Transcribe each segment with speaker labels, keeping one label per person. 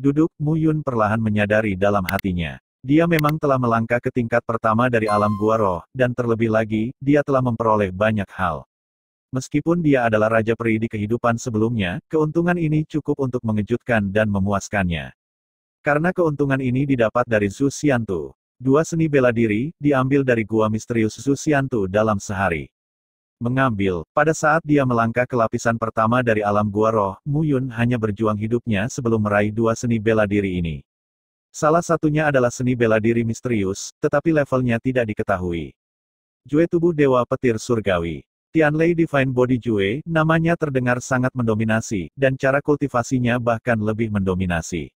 Speaker 1: Duduk, Mu Yun perlahan menyadari dalam hatinya. Dia memang telah melangkah ke tingkat pertama dari alam gua roh, dan terlebih lagi, dia telah memperoleh banyak hal. Meskipun dia adalah Raja Peri di kehidupan sebelumnya, keuntungan ini cukup untuk mengejutkan dan memuaskannya. Karena keuntungan ini didapat dari Zhu Xiantu. Dua seni bela diri, diambil dari gua misterius Zhu Xiantu dalam sehari. Mengambil, pada saat dia melangkah ke lapisan pertama dari alam gua roh, Mu Yun hanya berjuang hidupnya sebelum meraih dua seni bela diri ini. Salah satunya adalah seni bela diri misterius, tetapi levelnya tidak diketahui. Jue tubuh Dewa Petir Surgawi. Tianlei Divine Body Jue, namanya terdengar sangat mendominasi, dan cara kultivasinya bahkan lebih mendominasi.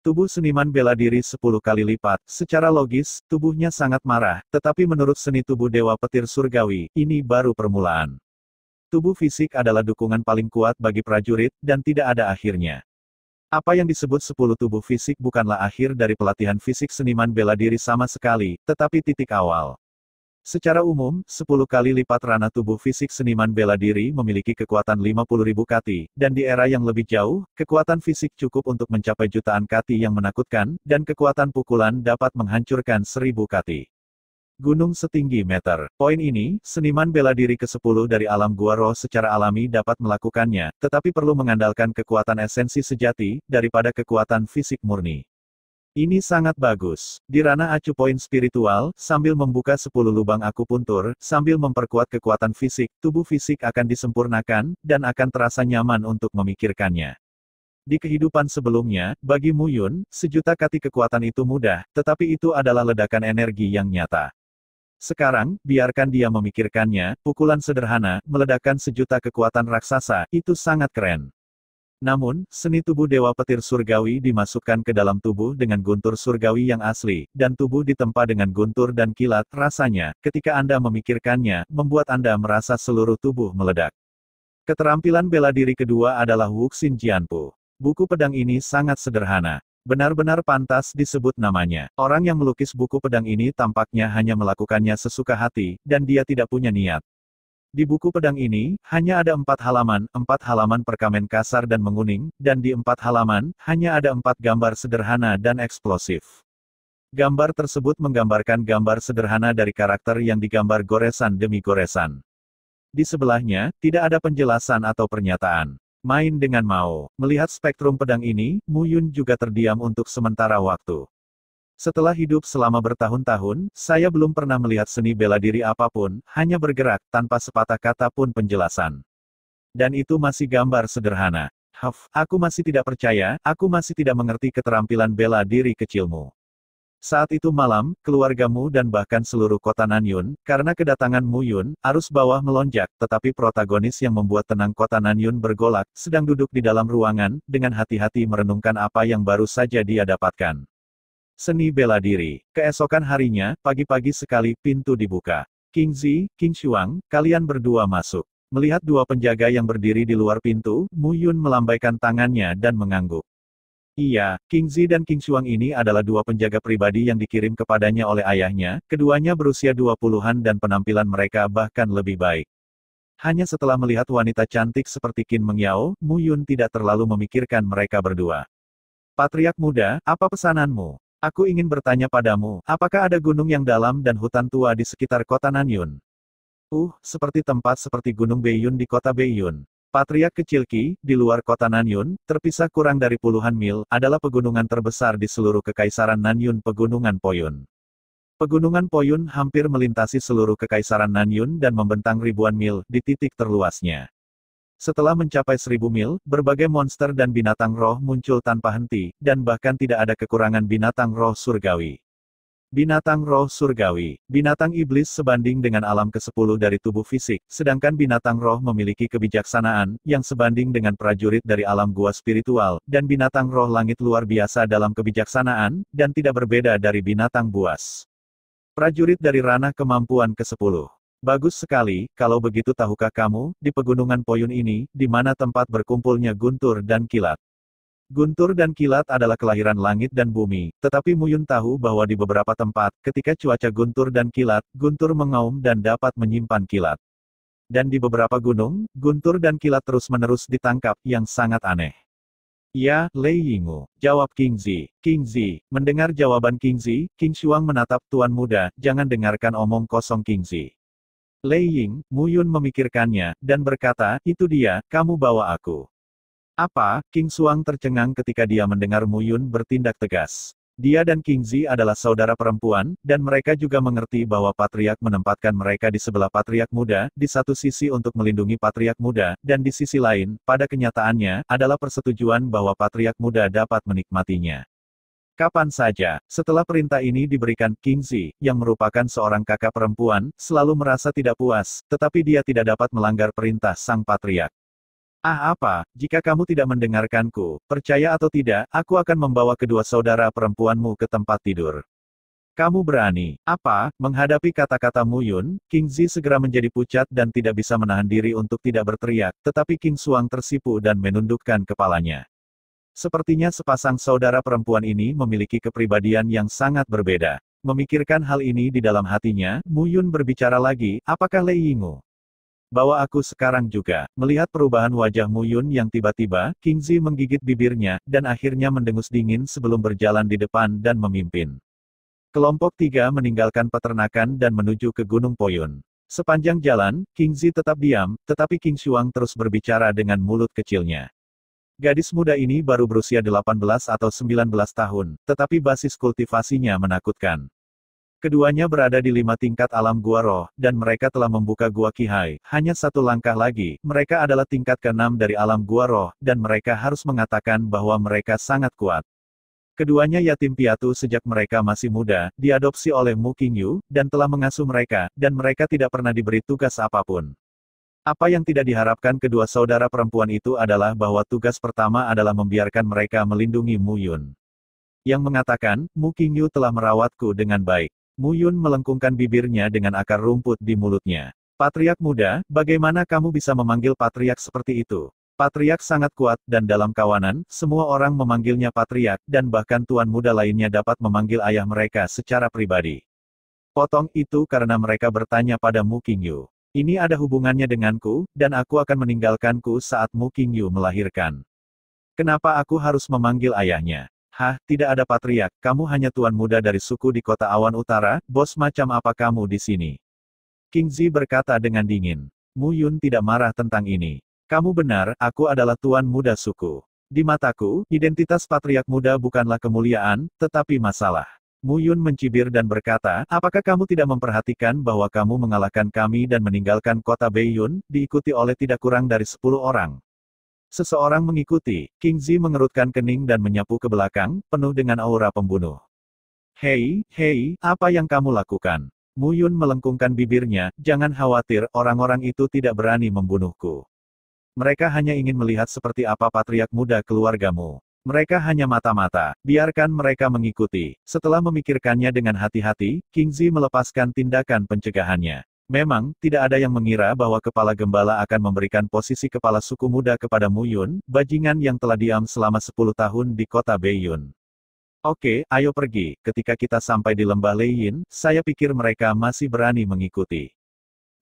Speaker 1: Tubuh seniman bela diri 10 kali lipat, secara logis, tubuhnya sangat marah, tetapi menurut seni tubuh Dewa Petir Surgawi, ini baru permulaan. Tubuh fisik adalah dukungan paling kuat bagi prajurit, dan tidak ada akhirnya. Apa yang disebut 10 tubuh fisik bukanlah akhir dari pelatihan fisik seniman bela diri sama sekali, tetapi titik awal. Secara umum, 10 kali lipat ranah tubuh fisik seniman bela diri memiliki kekuatan 50.000 kati, dan di era yang lebih jauh, kekuatan fisik cukup untuk mencapai jutaan kati yang menakutkan, dan kekuatan pukulan dapat menghancurkan 1000 kati. Gunung setinggi meter. Poin ini, seniman bela diri ke-10 dari alam gua roh secara alami dapat melakukannya, tetapi perlu mengandalkan kekuatan esensi sejati, daripada kekuatan fisik murni. Ini sangat bagus. Di ranah acu poin spiritual, sambil membuka 10 lubang akupuntur, sambil memperkuat kekuatan fisik, tubuh fisik akan disempurnakan, dan akan terasa nyaman untuk memikirkannya. Di kehidupan sebelumnya, bagi Mu Yun, 1.000.000 kati kekuatan itu mudah, tetapi itu adalah ledakan energi yang nyata. Sekarang, biarkan dia memikirkannya, pukulan sederhana, meledakkan 1.000.000 kekuatan raksasa, itu sangat keren. Namun, seni tubuh Dewa Petir Surgawi dimasukkan ke dalam tubuh dengan guntur surgawi yang asli, dan tubuh ditempa dengan guntur dan kilat, rasanya, ketika Anda memikirkannya, membuat Anda merasa seluruh tubuh meledak. Keterampilan bela diri kedua adalah Wuxin Jianpu. Buku pedang ini sangat sederhana. Benar-benar pantas disebut namanya. Orang yang melukis buku pedang ini tampaknya hanya melakukannya sesuka hati, dan dia tidak punya niat. Di buku pedang ini, hanya ada 4 halaman perkamen kasar dan menguning, dan di 4 halaman, hanya ada 4 gambar sederhana dan eksplosif. Gambar tersebut menggambarkan gambar sederhana dari karakter yang digambar goresan demi goresan. Di sebelahnya, tidak ada penjelasan atau pernyataan. Main dengan mau. Melihat spektrum pedang ini, Mu Yun juga terdiam untuk sementara waktu. Setelah hidup selama bertahun-tahun, saya belum pernah melihat seni bela diri apapun, hanya bergerak, tanpa sepatah kata pun penjelasan. Dan itu masih gambar sederhana. Aku masih tidak percaya, aku masih tidak mengerti keterampilan bela diri kecilmu. Saat itu malam, keluargamu dan bahkan seluruh kota Nanyun, karena kedatangan Mu Yun, arus bawah melonjak, tetapi protagonis yang membuat tenang kota Nanyun bergolak, sedang duduk di dalam ruangan, dengan hati-hati merenungkan apa yang baru saja dia dapatkan. Seni bela diri. Keesokan harinya, pagi-pagi sekali, pintu dibuka. King Zi, King Xuang, kalian berdua masuk. Melihat dua penjaga yang berdiri di luar pintu, Mu Yun melambaikan tangannya dan mengangguk. Iya, King Zi dan King Xuang ini adalah dua penjaga pribadi yang dikirim kepadanya oleh ayahnya, keduanya berusia 20-an dan penampilan mereka bahkan lebih baik. Hanya setelah melihat wanita cantik seperti Qin Mengyao, Mu Yun tidak terlalu memikirkan mereka berdua. Patriark muda, apa pesananmu? Aku ingin bertanya padamu, apakah ada gunung yang dalam dan hutan tua di sekitar kota Nanyun? Seperti tempat seperti Gunung Beiyun di kota Beiyun. Patriark kecil Qi, di luar kota Nanyun, terpisah kurang dari puluhan mil, adalah pegunungan terbesar di seluruh kekaisaran Nanyun Pegunungan Poyun. Pegunungan Poyun hampir melintasi seluruh kekaisaran Nanyun dan membentang ribuan mil, di titik terluasnya. Setelah mencapai 1000 mil, berbagai monster dan binatang roh muncul tanpa henti, dan bahkan tidak ada kekurangan binatang roh surgawi. Binatang roh surgawi. Binatang iblis sebanding dengan alam ke-10 dari tubuh fisik, sedangkan binatang roh memiliki kebijaksanaan, yang sebanding dengan prajurit dari alam gua spiritual, dan binatang roh langit luar biasa dalam kebijaksanaan, dan tidak berbeda dari binatang buas. Prajurit dari ranah kemampuan ke-10. Bagus sekali, kalau begitu tahukah kamu, di pegunungan Poyun ini, di mana tempat berkumpulnya guntur dan kilat. Guntur dan kilat adalah kelahiran langit dan bumi, tetapi Mu Yun tahu bahwa di beberapa tempat, ketika cuaca guntur dan kilat, guntur mengaum dan dapat menyimpan kilat. Dan di beberapa gunung, guntur dan kilat terus-menerus ditangkap, yang sangat aneh. Ya, Lei Yingwu, jawab King Zi. King Zi, mendengar jawaban King Zi, King Xuang menatap Tuan Muda, jangan dengarkan omong kosong King Zi. Lei Ying, Mu Yun memikirkannya, dan berkata, itu dia, kamu bawa aku. Apa? King Xuang tercengang ketika dia mendengar Mu Yun bertindak tegas. Dia dan King Zi adalah saudara perempuan, dan mereka juga mengerti bahwa Patriark menempatkan mereka di sebelah Patriark Muda, di satu sisi untuk melindungi Patriark Muda, dan di sisi lain, pada kenyataannya, adalah persetujuan bahwa Patriark Muda dapat menikmatinya. Kapan saja, setelah perintah ini diberikan, King Zi, yang merupakan seorang kakak perempuan, selalu merasa tidak puas, tetapi dia tidak dapat melanggar perintah sang Patriark. Ah apa, jika kamu tidak mendengarkanku, percaya atau tidak, aku akan membawa kedua saudara perempuanmu ke tempat tidur. Kamu berani, apa, menghadapi kata-kata Mu Yun, King Zi segera menjadi pucat dan tidak bisa menahan diri untuk tidak berteriak, tetapi King Xuang tersipu dan menundukkan kepalanya. Sepertinya sepasang saudara perempuan ini memiliki kepribadian yang sangat berbeda. Memikirkan hal ini di dalam hatinya, Mu Yun berbicara lagi, apakah Lei Yingwu? Bawa aku sekarang juga. Melihat perubahan wajah Mu Yun yang tiba-tiba, King Zi menggigit bibirnya, dan akhirnya mendengus dingin sebelum berjalan di depan dan memimpin. Kelompok 3 meninggalkan peternakan dan menuju ke Gunung Poyun. Sepanjang jalan, King Zi tetap diam, tetapi King Xuang terus berbicara dengan mulut kecilnya. Gadis muda ini baru berusia 18 atau 19 tahun, tetapi basis kultivasinya menakutkan. Keduanya berada di 5 tingkat alam Gua Roh, dan mereka telah membuka Gua Qihai. Hanya satu langkah lagi, mereka adalah tingkat ke-6 dari alam Gua Roh, dan mereka harus mengatakan bahwa mereka sangat kuat. Keduanya yatim piatu sejak mereka masih muda, diadopsi oleh Mu Qingyu, dan telah mengasuh mereka, dan mereka tidak pernah diberi tugas apapun. Apa yang tidak diharapkan kedua saudara perempuan itu adalah bahwa tugas pertama adalah membiarkan mereka melindungi Mu Yun. Yang mengatakan, Mu Qingyu telah merawatku dengan baik. Mu Yun melengkungkan bibirnya dengan akar rumput di mulutnya. Patriark muda, bagaimana kamu bisa memanggil Patriark seperti itu? Patriark sangat kuat, dan dalam kawanan, semua orang memanggilnya Patriark, dan bahkan tuan muda lainnya dapat memanggil ayah mereka secara pribadi. Potong itu karena mereka bertanya pada Mu Qingyu. Ini ada hubungannya denganku, dan aku akan meninggalkanku saat Mu Qingyu melahirkan. Kenapa aku harus memanggil ayahnya? Hah, tidak ada Patriark, kamu hanya tuan muda dari suku di kota Awan Utara, bos macam apa kamu di sini? King Zi berkata dengan dingin. Mu Yun tidak marah tentang ini. Kamu benar, aku adalah tuan muda suku. Di mataku, identitas Patriark muda bukanlah kemuliaan, tetapi masalah. Mu Yun mencibir dan berkata, apakah kamu tidak memperhatikan bahwa kamu mengalahkan kami dan meninggalkan kota Beiyun, diikuti oleh tidak kurang dari 10 orang? Seseorang mengikuti, King Zi mengerutkan kening dan menyapu ke belakang, penuh dengan aura pembunuh. Hei, apa yang kamu lakukan? Mu Yun melengkungkan bibirnya, jangan khawatir, orang-orang itu tidak berani membunuhku. Mereka hanya ingin melihat seperti apa Patriark muda keluargamu. Mereka hanya mata-mata, biarkan mereka mengikuti. Setelah memikirkannya dengan hati-hati, King Zi melepaskan tindakan pencegahannya. Memang, tidak ada yang mengira bahwa kepala gembala akan memberikan posisi kepala suku muda kepada Mu Yun, bajingan yang telah diam selama 10 tahun di kota Beiyun. Oke, ayo pergi, ketika kita sampai di lembah Leiyin, saya pikir mereka masih berani mengikuti.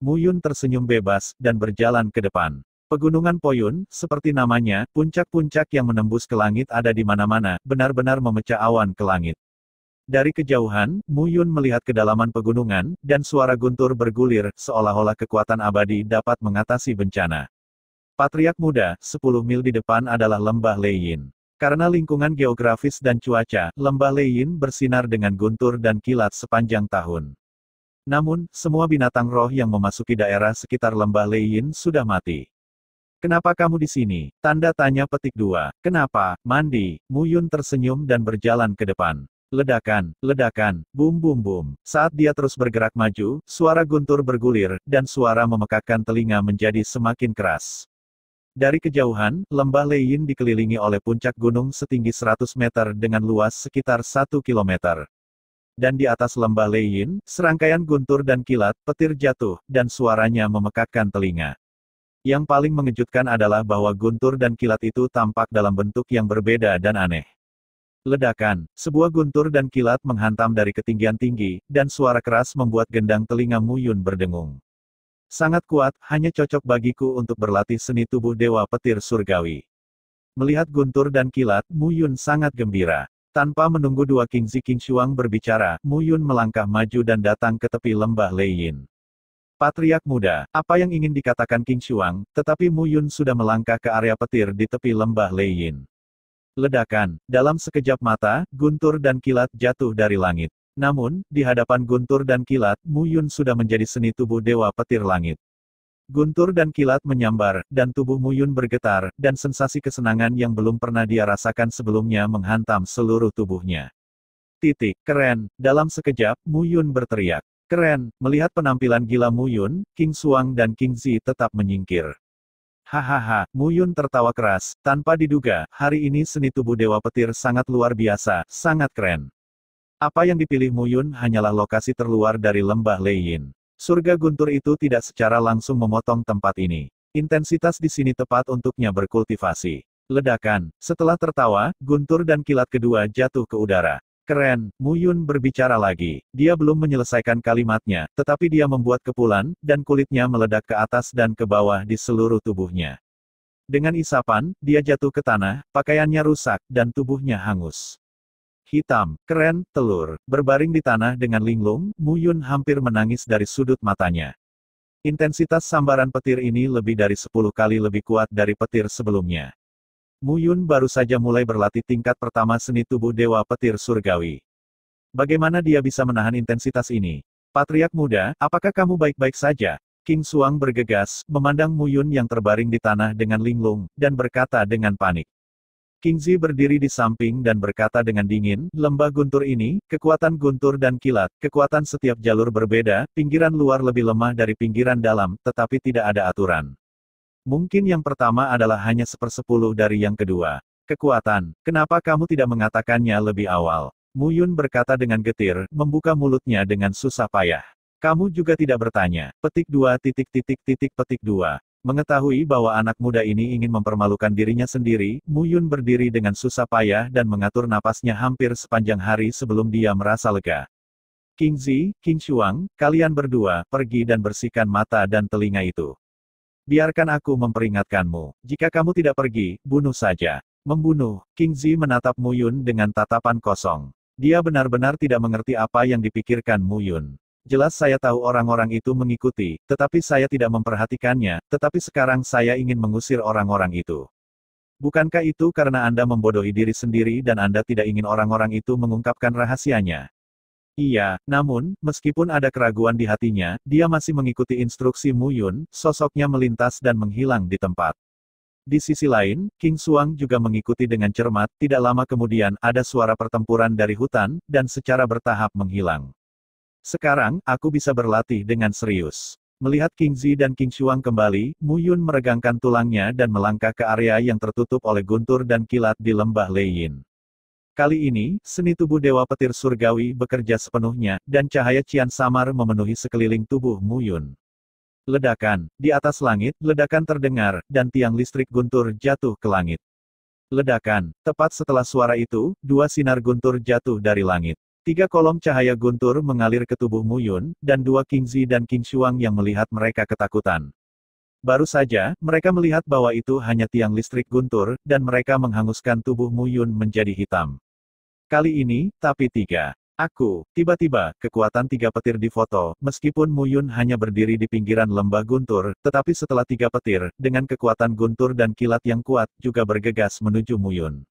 Speaker 1: Mu Yun tersenyum bebas, dan berjalan ke depan. Pegunungan Poyun, seperti namanya, puncak-puncak yang menembus ke langit ada di mana-mana, benar-benar memecah awan ke langit. Dari kejauhan, Mu Yun melihat kedalaman pegunungan, dan suara guntur bergulir, seolah-olah kekuatan abadi dapat mengatasi bencana. Patriark muda, 10 mil di depan adalah lembah Leiyin. Karena lingkungan geografis dan cuaca, lembah Leiyin bersinar dengan guntur dan kilat sepanjang tahun. Namun, semua binatang roh yang memasuki daerah sekitar lembah Leiyin sudah mati. Kenapa kamu di sini? Tanda tanya petik 2. Kenapa? Mandi. Mu Yun tersenyum dan berjalan ke depan. Ledakan, bum bum bum. Saat dia terus bergerak maju, suara guntur bergulir, dan suara memekakkan telinga menjadi semakin keras. Dari kejauhan, lembah Leiyin dikelilingi oleh puncak gunung setinggi 100 meter dengan luas sekitar 1 kilometer. Dan di atas lembah Leiyin, serangkaian guntur dan kilat, petir jatuh, dan suaranya memekakkan telinga. Yang paling mengejutkan adalah bahwa guntur dan kilat itu tampak dalam bentuk yang berbeda dan aneh. Ledakan, sebuah guntur dan kilat menghantam dari ketinggian tinggi, dan suara keras membuat gendang telinga Mu Yun berdengung. Sangat kuat, hanya cocok bagiku untuk berlatih seni tubuh dewa petir surgawi. Melihat guntur dan kilat, Mu Yun sangat gembira. Tanpa menunggu dua Qingzi Qingshuang berbicara, Mu Yun melangkah maju dan datang ke tepi lembah Leiyin. Patriark muda, apa yang ingin dikatakan Qingshuang, tetapi Mu Yun sudah melangkah ke area petir di tepi lembah Leiyin. Ledakan, dalam sekejap mata, guntur dan kilat jatuh dari langit. Namun, di hadapan guntur dan kilat, Mu Yun sudah menjadi seni tubuh dewa petir langit. Guntur dan kilat menyambar, dan tubuh Mu Yun bergetar, dan sensasi kesenangan yang belum pernah dia rasakan sebelumnya menghantam seluruh tubuhnya. Keren, dalam sekejap, Mu Yun berteriak. Keren, melihat penampilan gila Mu Yun, King Xuang dan King Zi tetap menyingkir. Hahaha, Mu Yun tertawa keras, tanpa diduga, hari ini seni tubuh dewa petir sangat luar biasa, sangat keren. Apa yang dipilih Mu Yun hanyalah lokasi terluar dari lembah Leiyin. Surga guntur itu tidak secara langsung memotong tempat ini. Intensitas di sini tepat untuknya berkultivasi. Ledakan, setelah tertawa, guntur dan kilat kedua jatuh ke udara. Keren, Mu Yun berbicara lagi. Dia belum menyelesaikan kalimatnya, tetapi dia membuat kepulan, dan kulitnya meledak ke atas dan ke bawah di seluruh tubuhnya. Dengan isapan, dia jatuh ke tanah, pakaiannya rusak, dan tubuhnya hangus. Hitam, keren, telur, berbaring di tanah dengan linglung, Mu Yun hampir menangis dari sudut matanya. Intensitas sambaran petir ini lebih dari 10 kali lebih kuat dari petir sebelumnya. Mu Yun baru saja mulai berlatih tingkat pertama seni tubuh dewa petir surgawi. Bagaimana dia bisa menahan intensitas ini? Patriark muda, apakah kamu baik-baik saja? King Xuang bergegas, memandang Mu Yun yang terbaring di tanah dengan linglung, dan berkata dengan panik. King Zi berdiri di samping dan berkata dengan dingin, lembah guntur ini, kekuatan guntur dan kilat, kekuatan setiap jalur berbeda, pinggiran luar lebih lemah dari pinggiran dalam, tetapi tidak ada aturan. Mungkin yang pertama adalah hanya 1/10 dari yang kedua. Kekuatan, kenapa kamu tidak mengatakannya lebih awal? Mu Yun berkata dengan getir, membuka mulutnya dengan susah payah. Kamu juga tidak bertanya. Petik 2. Petik 2. Mengetahui bahwa anak muda ini ingin mempermalukan dirinya sendiri, Mu Yun berdiri dengan susah payah dan mengatur napasnya hampir sepanjang hari sebelum dia merasa lega. King Zi, King Xuang, kalian berdua, pergi dan bersihkan mata dan telinga itu. Biarkan aku memperingatkanmu. Jika kamu tidak pergi, bunuh saja. Membunuh, King Zi menatap Mu Yun dengan tatapan kosong. Dia benar-benar tidak mengerti apa yang dipikirkan Mu Yun. Jelas saya tahu orang-orang itu mengikuti, tetapi saya tidak memperhatikannya, tetapi sekarang saya ingin mengusir orang-orang itu. Bukankah itu karena Anda membodohi diri sendiri dan Anda tidak ingin orang-orang itu mengungkapkan rahasianya? Iya, namun, meskipun ada keraguan di hatinya, dia masih mengikuti instruksi Mu Yun, sosoknya melintas dan menghilang di tempat. Di sisi lain, King Xuang juga mengikuti dengan cermat, tidak lama kemudian, ada suara pertempuran dari hutan, dan secara bertahap menghilang. Sekarang, aku bisa berlatih dengan serius. Melihat King Zi dan King Xuang kembali, Mu Yun meregangkan tulangnya dan melangkah ke area yang tertutup oleh guntur dan kilat di lembah Leiyin. Kali ini, seni tubuh dewa petir surgawi bekerja sepenuhnya, dan cahaya cian samar memenuhi sekeliling tubuh Mu Yun. Ledakan, di atas langit, ledakan terdengar, dan tiang listrik guntur jatuh ke langit. Ledakan, tepat setelah suara itu, 2 sinar guntur jatuh dari langit. 3 kolom cahaya guntur mengalir ke tubuh Mu Yun, dan 2 King Zi dan King Xuang yang melihat mereka ketakutan. Baru saja, mereka melihat bahwa itu hanya tiang listrik guntur, dan mereka menghanguskan tubuh Mu Yun menjadi hitam. Kali ini, tapi 3. Tiba-tiba, kekuatan 3 petir difoto, meskipun Mu Yun hanya berdiri di pinggiran lembah guntur, tetapi setelah 3 petir, dengan kekuatan guntur dan kilat yang kuat, juga bergegas menuju Mu Yun.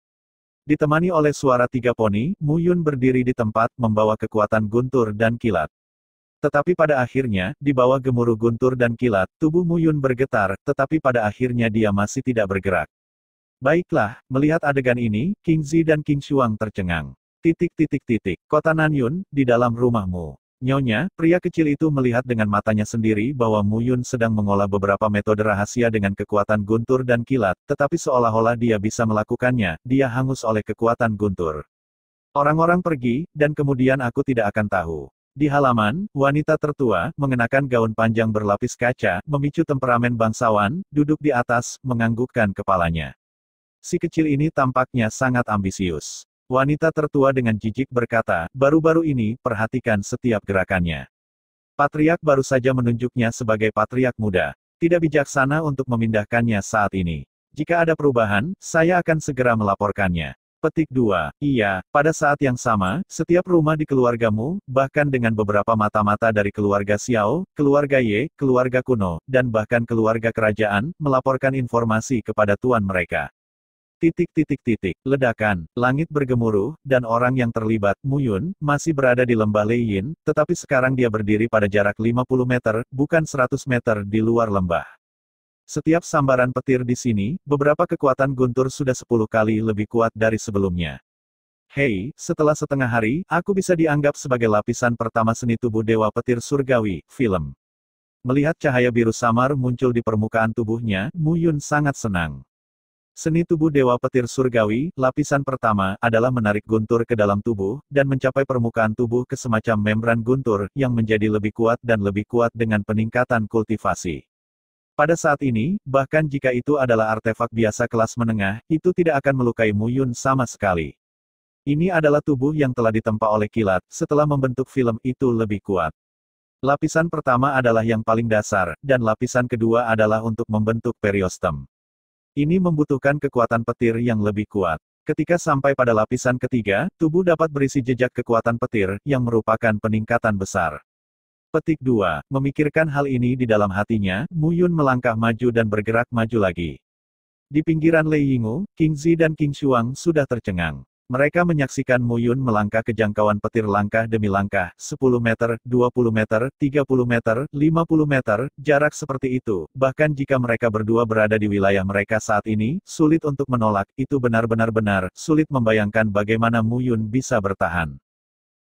Speaker 1: Ditemani oleh suara 3 poni, Mu Yun berdiri di tempat, membawa kekuatan guntur dan kilat. Tetapi pada akhirnya, di bawah gemuruh guntur dan kilat, tubuh Mu Yun bergetar, tetapi pada akhirnya dia masih tidak bergerak. Baiklah, melihat adegan ini, King Zi dan King Xuang tercengang. Kota Nanyun, di dalam rumahmu. Nyonya, pria kecil itu melihat dengan matanya sendiri bahwa Mu Yun sedang mengolah beberapa metode rahasia dengan kekuatan guntur dan kilat, tetapi seolah-olah dia bisa melakukannya, dia hangus oleh kekuatan guntur. Orang-orang pergi, dan kemudian aku tidak akan tahu. Di halaman, wanita tertua, mengenakan gaun panjang berlapis kaca, memicu temperamen bangsawan, duduk di atas, menganggukkan kepalanya. Si kecil ini tampaknya sangat ambisius. Wanita tertua dengan jijik berkata, baru-baru ini, perhatikan setiap gerakannya. Patriark baru saja menunjuknya sebagai patriark muda. Tidak bijaksana untuk memindahkannya saat ini. Jika ada perubahan, saya akan segera melaporkannya. Petik 2. Iya, pada saat yang sama, setiap rumah di keluargamu, bahkan dengan beberapa mata-mata dari keluarga Xiao, keluarga Ye, keluarga kuno, dan bahkan keluarga kerajaan, melaporkan informasi kepada tuan mereka. Ledakan, langit bergemuruh, dan orang yang terlibat, Mu Yun, masih berada di lembah Leiyin, tetapi sekarang dia berdiri pada jarak 50 meter, bukan 100 meter di luar lembah. Setiap sambaran petir di sini, beberapa kekuatan guntur sudah 10 kali lebih kuat dari sebelumnya. Hei, setelah setengah hari, aku bisa dianggap sebagai lapisan pertama seni tubuh Dewa Petir Surgawi, film. Melihat cahaya biru samar muncul di permukaan tubuhnya, Mu Yun sangat senang. Seni tubuh Dewa Petir Surgawi, lapisan pertama, adalah menarik guntur ke dalam tubuh, dan mencapai permukaan tubuh ke semacam membran guntur, yang menjadi lebih kuat dan lebih kuat dengan peningkatan kultivasi. Pada saat ini, bahkan jika itu adalah artefak biasa kelas menengah, itu tidak akan melukai Mu Yun sama sekali. Ini adalah tubuh yang telah ditempa oleh kilat, setelah membentuk film itu lebih kuat. Lapisan pertama adalah yang paling dasar, dan lapisan kedua adalah untuk membentuk periostem. Ini membutuhkan kekuatan petir yang lebih kuat. Ketika sampai pada lapisan ketiga, tubuh dapat berisi jejak kekuatan petir, yang merupakan peningkatan besar. Petik 2. Memikirkan hal ini di dalam hatinya, Mu Yun melangkah maju dan bergerak maju lagi. Di pinggiran Lei Yingwu, King Zi dan King Xuang sudah tercengang. Mereka menyaksikan Mu Yun melangkah ke jangkauan petir langkah demi langkah, 10 meter, 20 meter, 30 meter, 50 meter, jarak seperti itu. Bahkan jika mereka berdua berada di wilayah mereka saat ini, sulit untuk menolak, itu benar-benar sulit membayangkan bagaimana Mu Yun bisa bertahan.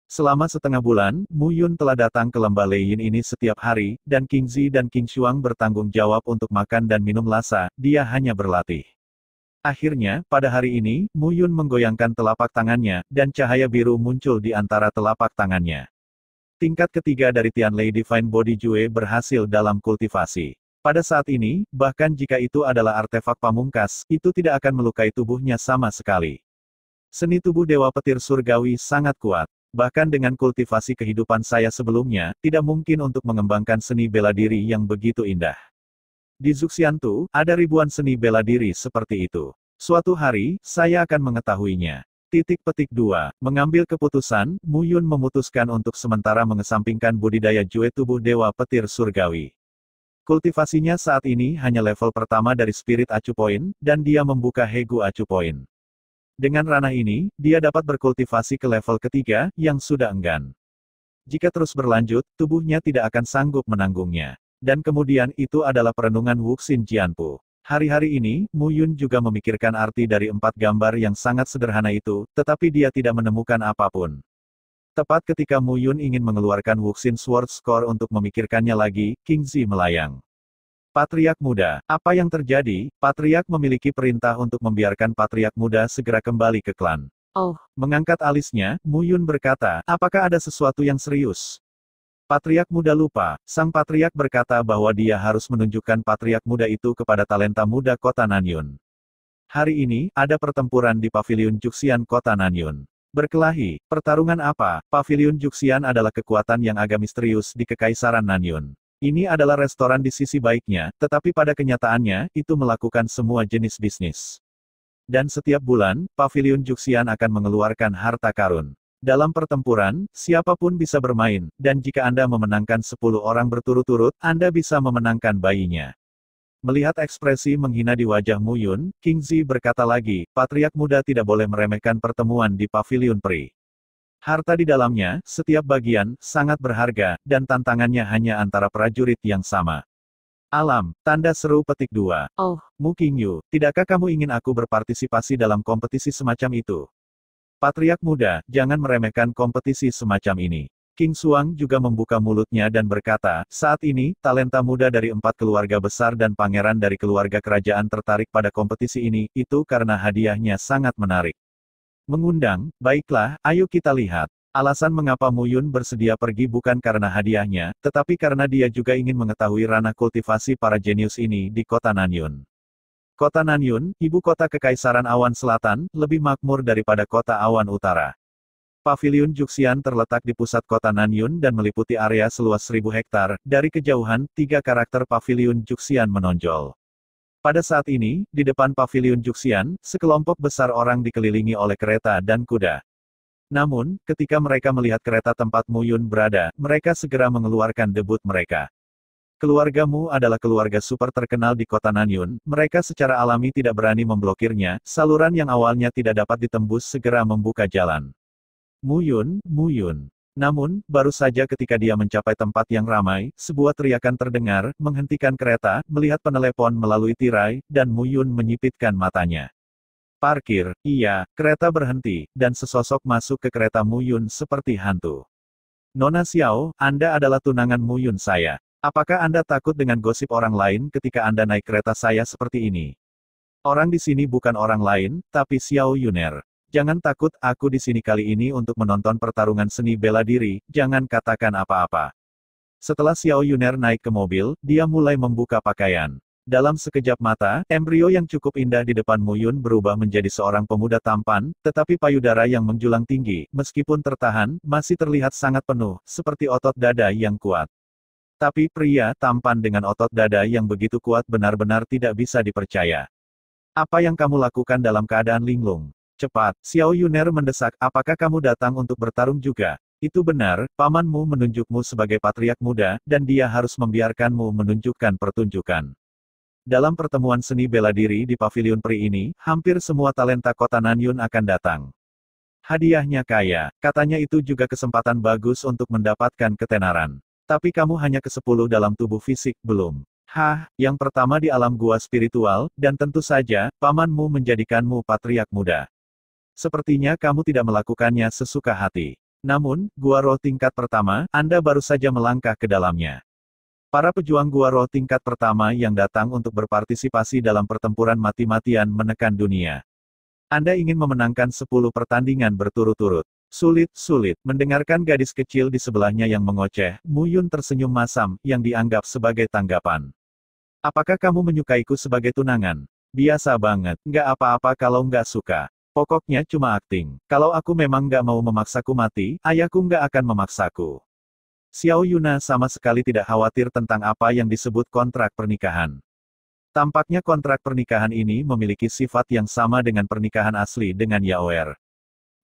Speaker 1: Selama setengah bulan, Mu Yun telah datang ke lembah Leiyin ini setiap hari, dan King Zi dan King Xuang bertanggung jawab untuk makan dan minum lasa, dia hanya berlatih. Akhirnya, pada hari ini, Mu Yun menggoyangkan telapak tangannya, dan cahaya biru muncul di antara telapak tangannya. Tingkat ketiga dari Tianlei Divine Body Jue berhasil dalam kultivasi. Pada saat ini, bahkan jika itu adalah artefak pamungkas, itu tidak akan melukai tubuhnya sama sekali. Seni tubuh Dewa Petir Surgawi sangat kuat. Bahkan dengan kultivasi kehidupan saya sebelumnya, tidak mungkin untuk mengembangkan seni bela diri yang begitu indah. Di Zuxiantu, ada ribuan seni bela diri seperti itu. Suatu hari, saya akan mengetahuinya. Petik 2. Mengambil keputusan, Mu Yun memutuskan untuk sementara mengesampingkan budidaya Jue tubuh Dewa Petir Surgawi. Kultivasinya saat ini hanya level pertama dari Spirit Acu Point, dan dia membuka Hegu Acu Point. Dengan ranah ini, dia dapat berkultivasi ke level ketiga, yang sudah enggan. Jika terus berlanjut, tubuhnya tidak akan sanggup menanggungnya. Dan kemudian itu adalah perenungan Wuxin Jianpu. Hari-hari ini, Mu Yun juga memikirkan arti dari 4 gambar yang sangat sederhana itu, tetapi dia tidak menemukan apapun. Tepat ketika Mu Yun ingin mengeluarkan Wuxin Sword Score untuk memikirkannya lagi, King Zi melayang. Patriark Muda, apa yang terjadi? Patriark memiliki perintah untuk membiarkan Patriark Muda segera kembali ke klan.
Speaker 2: Oh,
Speaker 1: Mengangkat alisnya, Mu Yun berkata, apakah ada sesuatu yang serius? Patriark Muda lupa, sang Patriark berkata bahwa dia harus menunjukkan Patriark Muda itu kepada talenta muda kota Nanyun. Hari ini, ada pertempuran di Paviliun Juxian kota Nanyun. Berkelahi, pertarungan apa? Paviliun Juxian adalah kekuatan yang agak misterius di Kekaisaran Nanyun. Ini adalah restoran di sisi baiknya, tetapi pada kenyataannya, itu melakukan semua jenis bisnis. Dan setiap bulan, Paviliun Juxian akan mengeluarkan harta karun. Dalam pertempuran, siapapun bisa bermain, dan jika Anda memenangkan 10 orang berturut-turut, Anda bisa memenangkan bayinya. Melihat ekspresi menghina di wajah Mu Yun, King Zi berkata lagi, Patriark Muda tidak boleh meremehkan pertemuan di Paviliun Pri. Harta di dalamnya, setiap bagian, sangat berharga, dan tantangannya hanya antara prajurit yang sama. Alam, tanda seru petik 2.
Speaker 2: oh,
Speaker 1: Mu Qingyu, tidakkah kamu ingin aku berpartisipasi dalam kompetisi semacam itu? Patriark Muda, jangan meremehkan kompetisi semacam ini. King Xuang juga membuka mulutnya dan berkata, saat ini, talenta muda dari 4 keluarga besar dan pangeran dari keluarga kerajaan tertarik pada kompetisi ini, itu karena hadiahnya sangat menarik. Mengundang, baiklah, ayo kita lihat. Alasan mengapa Mu Yun bersedia pergi bukan karena hadiahnya, tetapi karena dia juga ingin mengetahui ranah kultivasi para jenius ini di kota Nanyun. Kota Nanyun, ibu kota Kekaisaran Awan Selatan, lebih makmur daripada kota Awan Utara. Paviliun Juxian terletak di pusat kota Nanyun dan meliputi area seluas 1000 hektar. Dari kejauhan, 3 karakter Paviliun Juxian menonjol. Pada saat ini, di depan paviliun Juxian, sekelompok besar orang dikelilingi oleh kereta dan kuda. Namun, ketika mereka melihat kereta tempat Mu Yun berada, mereka segera mengeluarkan debut mereka. Keluargamu adalah keluarga super terkenal di kota Nanyun, mereka secara alami tidak berani memblokirnya, saluran yang awalnya tidak dapat ditembus segera membuka jalan. Mu Yun, Mu Yun. Namun, baru saja ketika dia mencapai tempat yang ramai, sebuah teriakan terdengar, menghentikan kereta, melihat penelepon melalui tirai, dan Mu Yun menyipitkan matanya. Parkir, iya, kereta berhenti, dan sesosok masuk ke kereta Mu Yun seperti hantu. Nona Xiao, Anda adalah tunangan Mu Yun saya. Apakah Anda takut dengan gosip orang lain ketika Anda naik kereta saya seperti ini? Orang di sini bukan orang lain, tapi Xiao Yuner. Jangan takut, aku di sini kali ini untuk menonton pertarungan seni bela diri, jangan katakan apa-apa. Setelah Xiao Yuner naik ke mobil, dia mulai membuka pakaian. Dalam sekejap mata, embrio yang cukup indah di depan Mu Yun berubah menjadi seorang pemuda tampan, tetapi payudara yang menjulang tinggi, meskipun tertahan, masih terlihat sangat penuh, seperti otot dada yang kuat. Tapi pria tampan dengan otot dada yang begitu kuat benar-benar tidak bisa dipercaya. Apa yang kamu lakukan dalam keadaan linglung? Cepat, Xiao Yuner mendesak, apakah kamu datang untuk bertarung juga? Itu benar, pamanmu menunjukmu sebagai patriark muda, dan dia harus membiarkanmu menunjukkan pertunjukan. Dalam pertemuan seni bela diri di paviliun Pri ini, hampir semua talenta kota Nanyun akan datang. Hadiahnya kaya, katanya itu juga kesempatan bagus untuk mendapatkan ketenaran. Tapi kamu hanya ke-10 dalam tubuh fisik, belum? Hah, yang pertama di alam gua spiritual, dan tentu saja, pamanmu menjadikanmu patriark muda. Sepertinya kamu tidak melakukannya sesuka hati. Namun, gua roh tingkat pertama, Anda baru saja melangkah ke dalamnya. Para pejuang gua roh tingkat pertama yang datang untuk berpartisipasi dalam pertempuran mati-matian menekan dunia. Anda ingin memenangkan 10 pertandingan berturut-turut. Sulit. Mendengarkan gadis kecil di sebelahnya yang mengoceh, Mu Yun tersenyum masam, yang dianggap sebagai tanggapan. Apakah kamu menyukaiku sebagai tunangan? Biasa banget, nggak apa-apa kalau nggak suka. Pokoknya cuma akting. Kalau aku memang nggak mau memaksaku mati, ayahku nggak akan memaksaku. Xiao Yuna sama sekali tidak khawatir tentang apa yang disebut kontrak pernikahan. Tampaknya kontrak pernikahan ini memiliki sifat yang sama dengan pernikahan asli dengan Yaoer.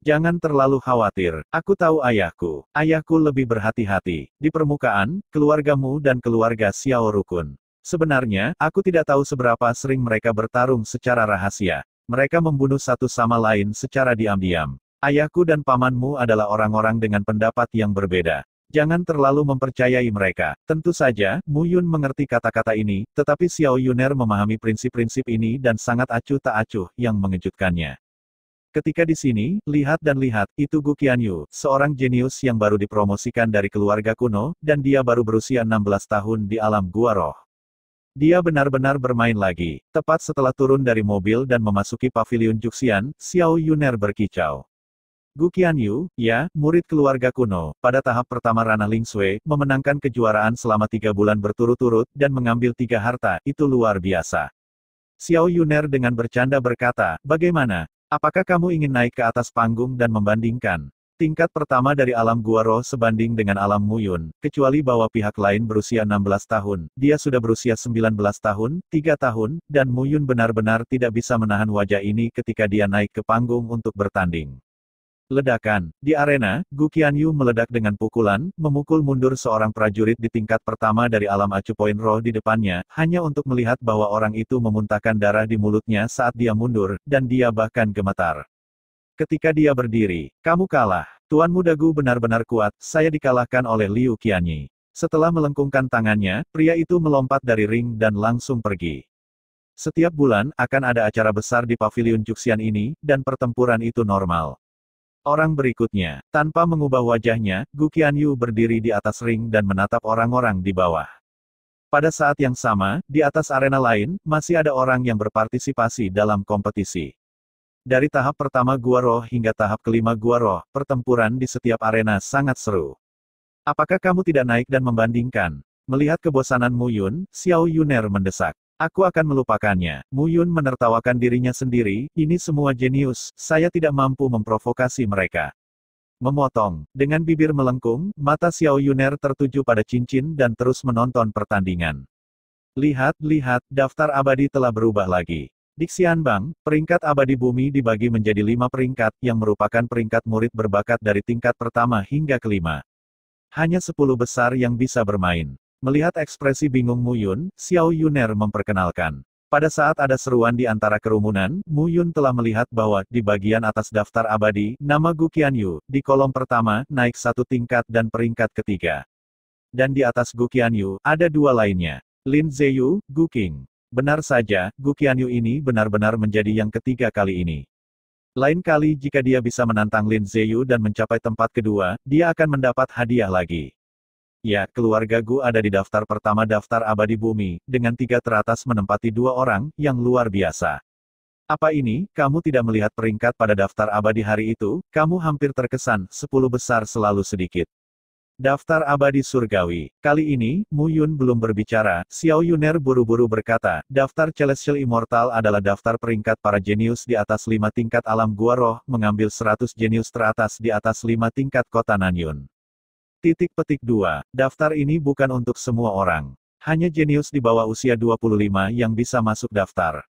Speaker 1: Jangan terlalu khawatir, aku tahu ayahku. Ayahku lebih berhati-hati. Di permukaan, keluargamu dan keluarga Xiao Rukun. Sebenarnya, aku tidak tahu seberapa sering mereka bertarung secara rahasia. Mereka membunuh satu sama lain secara diam-diam. Ayahku dan pamanmu adalah orang-orang dengan pendapat yang berbeda. Jangan terlalu mempercayai mereka. Tentu saja, Mu Yun mengerti kata-kata ini, tetapi Xiao Yuner memahami prinsip-prinsip ini dan sangat acuh tak acuh, yang mengejutkannya. Ketika di sini, lihat, itu Gu Qianyu, seorang jenius yang baru dipromosikan dari keluarga kuno, dan dia baru berusia 16 tahun di alam gua roh. Dia benar-benar bermain lagi. Tepat setelah turun dari mobil dan memasuki paviliun Juxian, Xiao Yuner berkicau. Gu Qianyu, ya, murid keluarga kuno, pada tahap pertama ranah Ling Sui, memenangkan kejuaraan selama 3 bulan berturut-turut, dan mengambil 3 harta, itu luar biasa. Xiao Yuner dengan bercanda berkata, bagaimana? Apakah kamu ingin naik ke atas panggung dan membandingkan? Tingkat pertama dari alam gua roh sebanding dengan alam Mu Yun, kecuali bahwa pihak lain berusia 16 tahun, dia sudah berusia 19 tahun, 3 tahun, dan Mu Yun benar-benar tidak bisa menahan wajah ini ketika dia naik ke panggung untuk bertanding. Ledakan. Di arena, Gu Qianyu meledak dengan pukulan, memukul mundur seorang prajurit di tingkat pertama dari alam acu poin roh di depannya, hanya untuk melihat bahwa orang itu memuntahkan darah di mulutnya saat dia mundur, dan dia bahkan gemetar. Ketika dia berdiri, kamu kalah. Tuan Muda Gu benar-benar kuat, saya dikalahkan oleh Liu Qianyi. Setelah melengkungkan tangannya, pria itu melompat dari ring dan langsung pergi. Setiap bulan, akan ada acara besar di paviliun Juxian ini, dan pertempuran itu normal. Orang berikutnya, tanpa mengubah wajahnya, Gu Qianyu berdiri di atas ring dan menatap orang-orang di bawah. Pada saat yang sama, di atas arena lain, masih ada orang yang berpartisipasi dalam kompetisi. Dari tahap pertama Gua Roh hingga tahap kelima Gua Roh, pertempuran di setiap arena sangat seru. Apakah kamu tidak naik dan membandingkan? Melihat kebosanan Mu Yun, Xiao Yuner mendesak. Aku akan melupakannya. Mu Yun menertawakan dirinya sendiri, ini semua jenius, saya tidak mampu memprovokasi mereka. Memotong. Dengan bibir melengkung, mata Xiao Yuner tertuju pada cincin dan terus menonton pertandingan. Lihat, lihat, daftar abadi telah berubah lagi. Di Xianbang, peringkat abadi bumi dibagi menjadi 5 peringkat, yang merupakan peringkat murid berbakat dari tingkat pertama hingga kelima. Hanya 10 besar yang bisa bermain. Melihat ekspresi bingung Mu Yun, Xiao Yuner memperkenalkan. Pada saat ada seruan di antara kerumunan, Mu Yun telah melihat bahwa, di bagian atas daftar abadi, nama Gu Qianyu, di kolom pertama, naik 1 tingkat dan peringkat ketiga. Dan di atas Gu Qianyu, ada 2 lainnya. Lin Ziyu, Gu Qing. Benar saja, Gu Qianyu ini benar-benar menjadi yang ketiga kali ini. Lain kali jika dia bisa menantang Lin Ziyu dan mencapai tempat kedua, dia akan mendapat hadiah lagi. Ya, keluarga Gu ada di daftar pertama daftar abadi bumi, dengan 3 teratas menempati 2 orang, yang luar biasa. Apa ini, kamu tidak melihat peringkat pada daftar abadi hari itu, kamu hampir terkesan, 10 besar selalu sedikit. Daftar abadi surgawi. Kali ini, Mu Yun belum berbicara, Xiao Yuner buru-buru berkata, daftar Celestial Immortal adalah daftar peringkat para jenius di atas 5 tingkat alam gua roh, mengambil 100 jenius teratas di atas 5 tingkat kota Nanyun. Titik petik 2. Daftar ini bukan untuk semua orang. Hanya jenius di bawah usia 25 yang bisa masuk daftar.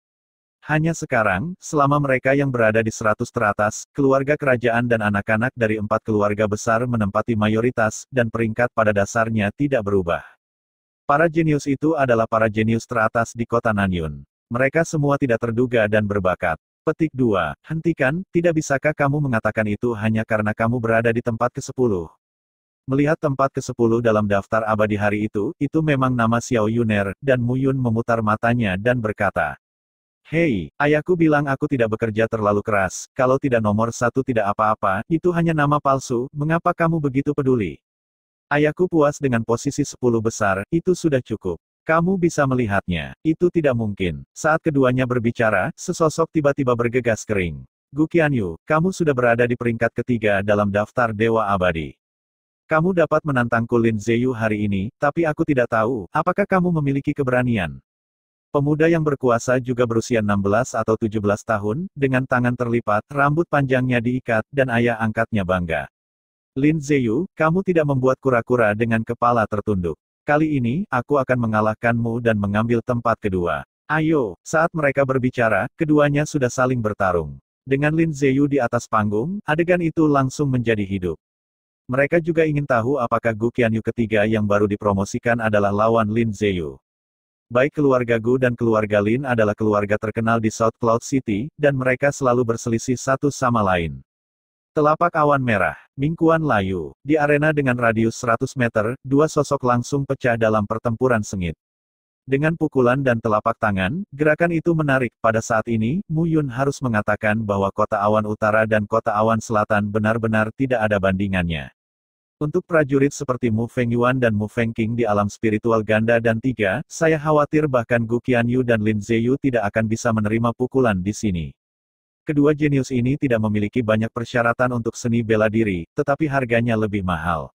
Speaker 1: Hanya sekarang, selama mereka yang berada di 100 teratas, keluarga kerajaan dan anak-anak dari 4 keluarga besar menempati mayoritas, dan peringkat pada dasarnya tidak berubah. Para jenius itu adalah para jenius teratas di kota Nanyun. Mereka semua tidak terduga dan berbakat. Petik 2. Hentikan, tidak bisakah kamu mengatakan itu hanya karena kamu berada di tempat ke-10? Melihat tempat ke-10 dalam daftar abadi hari itu memang nama Xiao Yuner, dan Mu Yun memutar matanya dan berkata, "Hei, ayahku bilang aku tidak bekerja terlalu keras, kalau tidak nomor 1 tidak apa-apa, itu hanya nama palsu, mengapa kamu begitu peduli? Ayahku puas dengan posisi 10 besar, itu sudah cukup. Kamu bisa melihatnya, itu tidak mungkin." Saat keduanya berbicara, sesosok tiba-tiba bergegas kering. "Gu Qianyu, kamu sudah berada di peringkat ketiga dalam daftar Dewa Abadi. Kamu dapat menantangku Lin Ziyu hari ini, tapi aku tidak tahu, apakah kamu memiliki keberanian?" Pemuda yang berkuasa juga berusia 16 atau 17 tahun, dengan tangan terlipat, rambut panjangnya diikat, dan ayah angkatnya bangga. "Lin Ziyu, kamu tidak membuat kura-kura dengan kepala tertunduk. Kali ini, aku akan mengalahkanmu dan mengambil tempat kedua. Ayo." Saat mereka berbicara, keduanya sudah saling bertarung. Dengan Lin Ziyu di atas panggung, adegan itu langsung menjadi hidup. Mereka juga ingin tahu apakah Gu Qianyu ketiga yang baru dipromosikan adalah lawan Lin Ziyu. Baik keluarga Gu dan keluarga Lin adalah keluarga terkenal di South Cloud City, dan mereka selalu berselisih satu sama lain. Telapak awan merah, Mingkuan layu. Di arena dengan radius 100 meter, 2 sosok langsung pecah dalam pertempuran sengit. Dengan pukulan dan telapak tangan, gerakan itu menarik. Pada saat ini, Mu Yun harus mengatakan bahwa kota awan utara dan kota awan selatan benar-benar tidak ada bandingannya. Untuk prajurit seperti Mu Fengyuan dan Mu Fengqing di alam spiritual ganda dan 3, saya khawatir bahkan Gu Qianyu dan Lin Ziyu tidak akan bisa menerima pukulan di sini. Kedua jenius ini tidak memiliki banyak persyaratan untuk seni bela diri, tetapi harganya lebih mahal.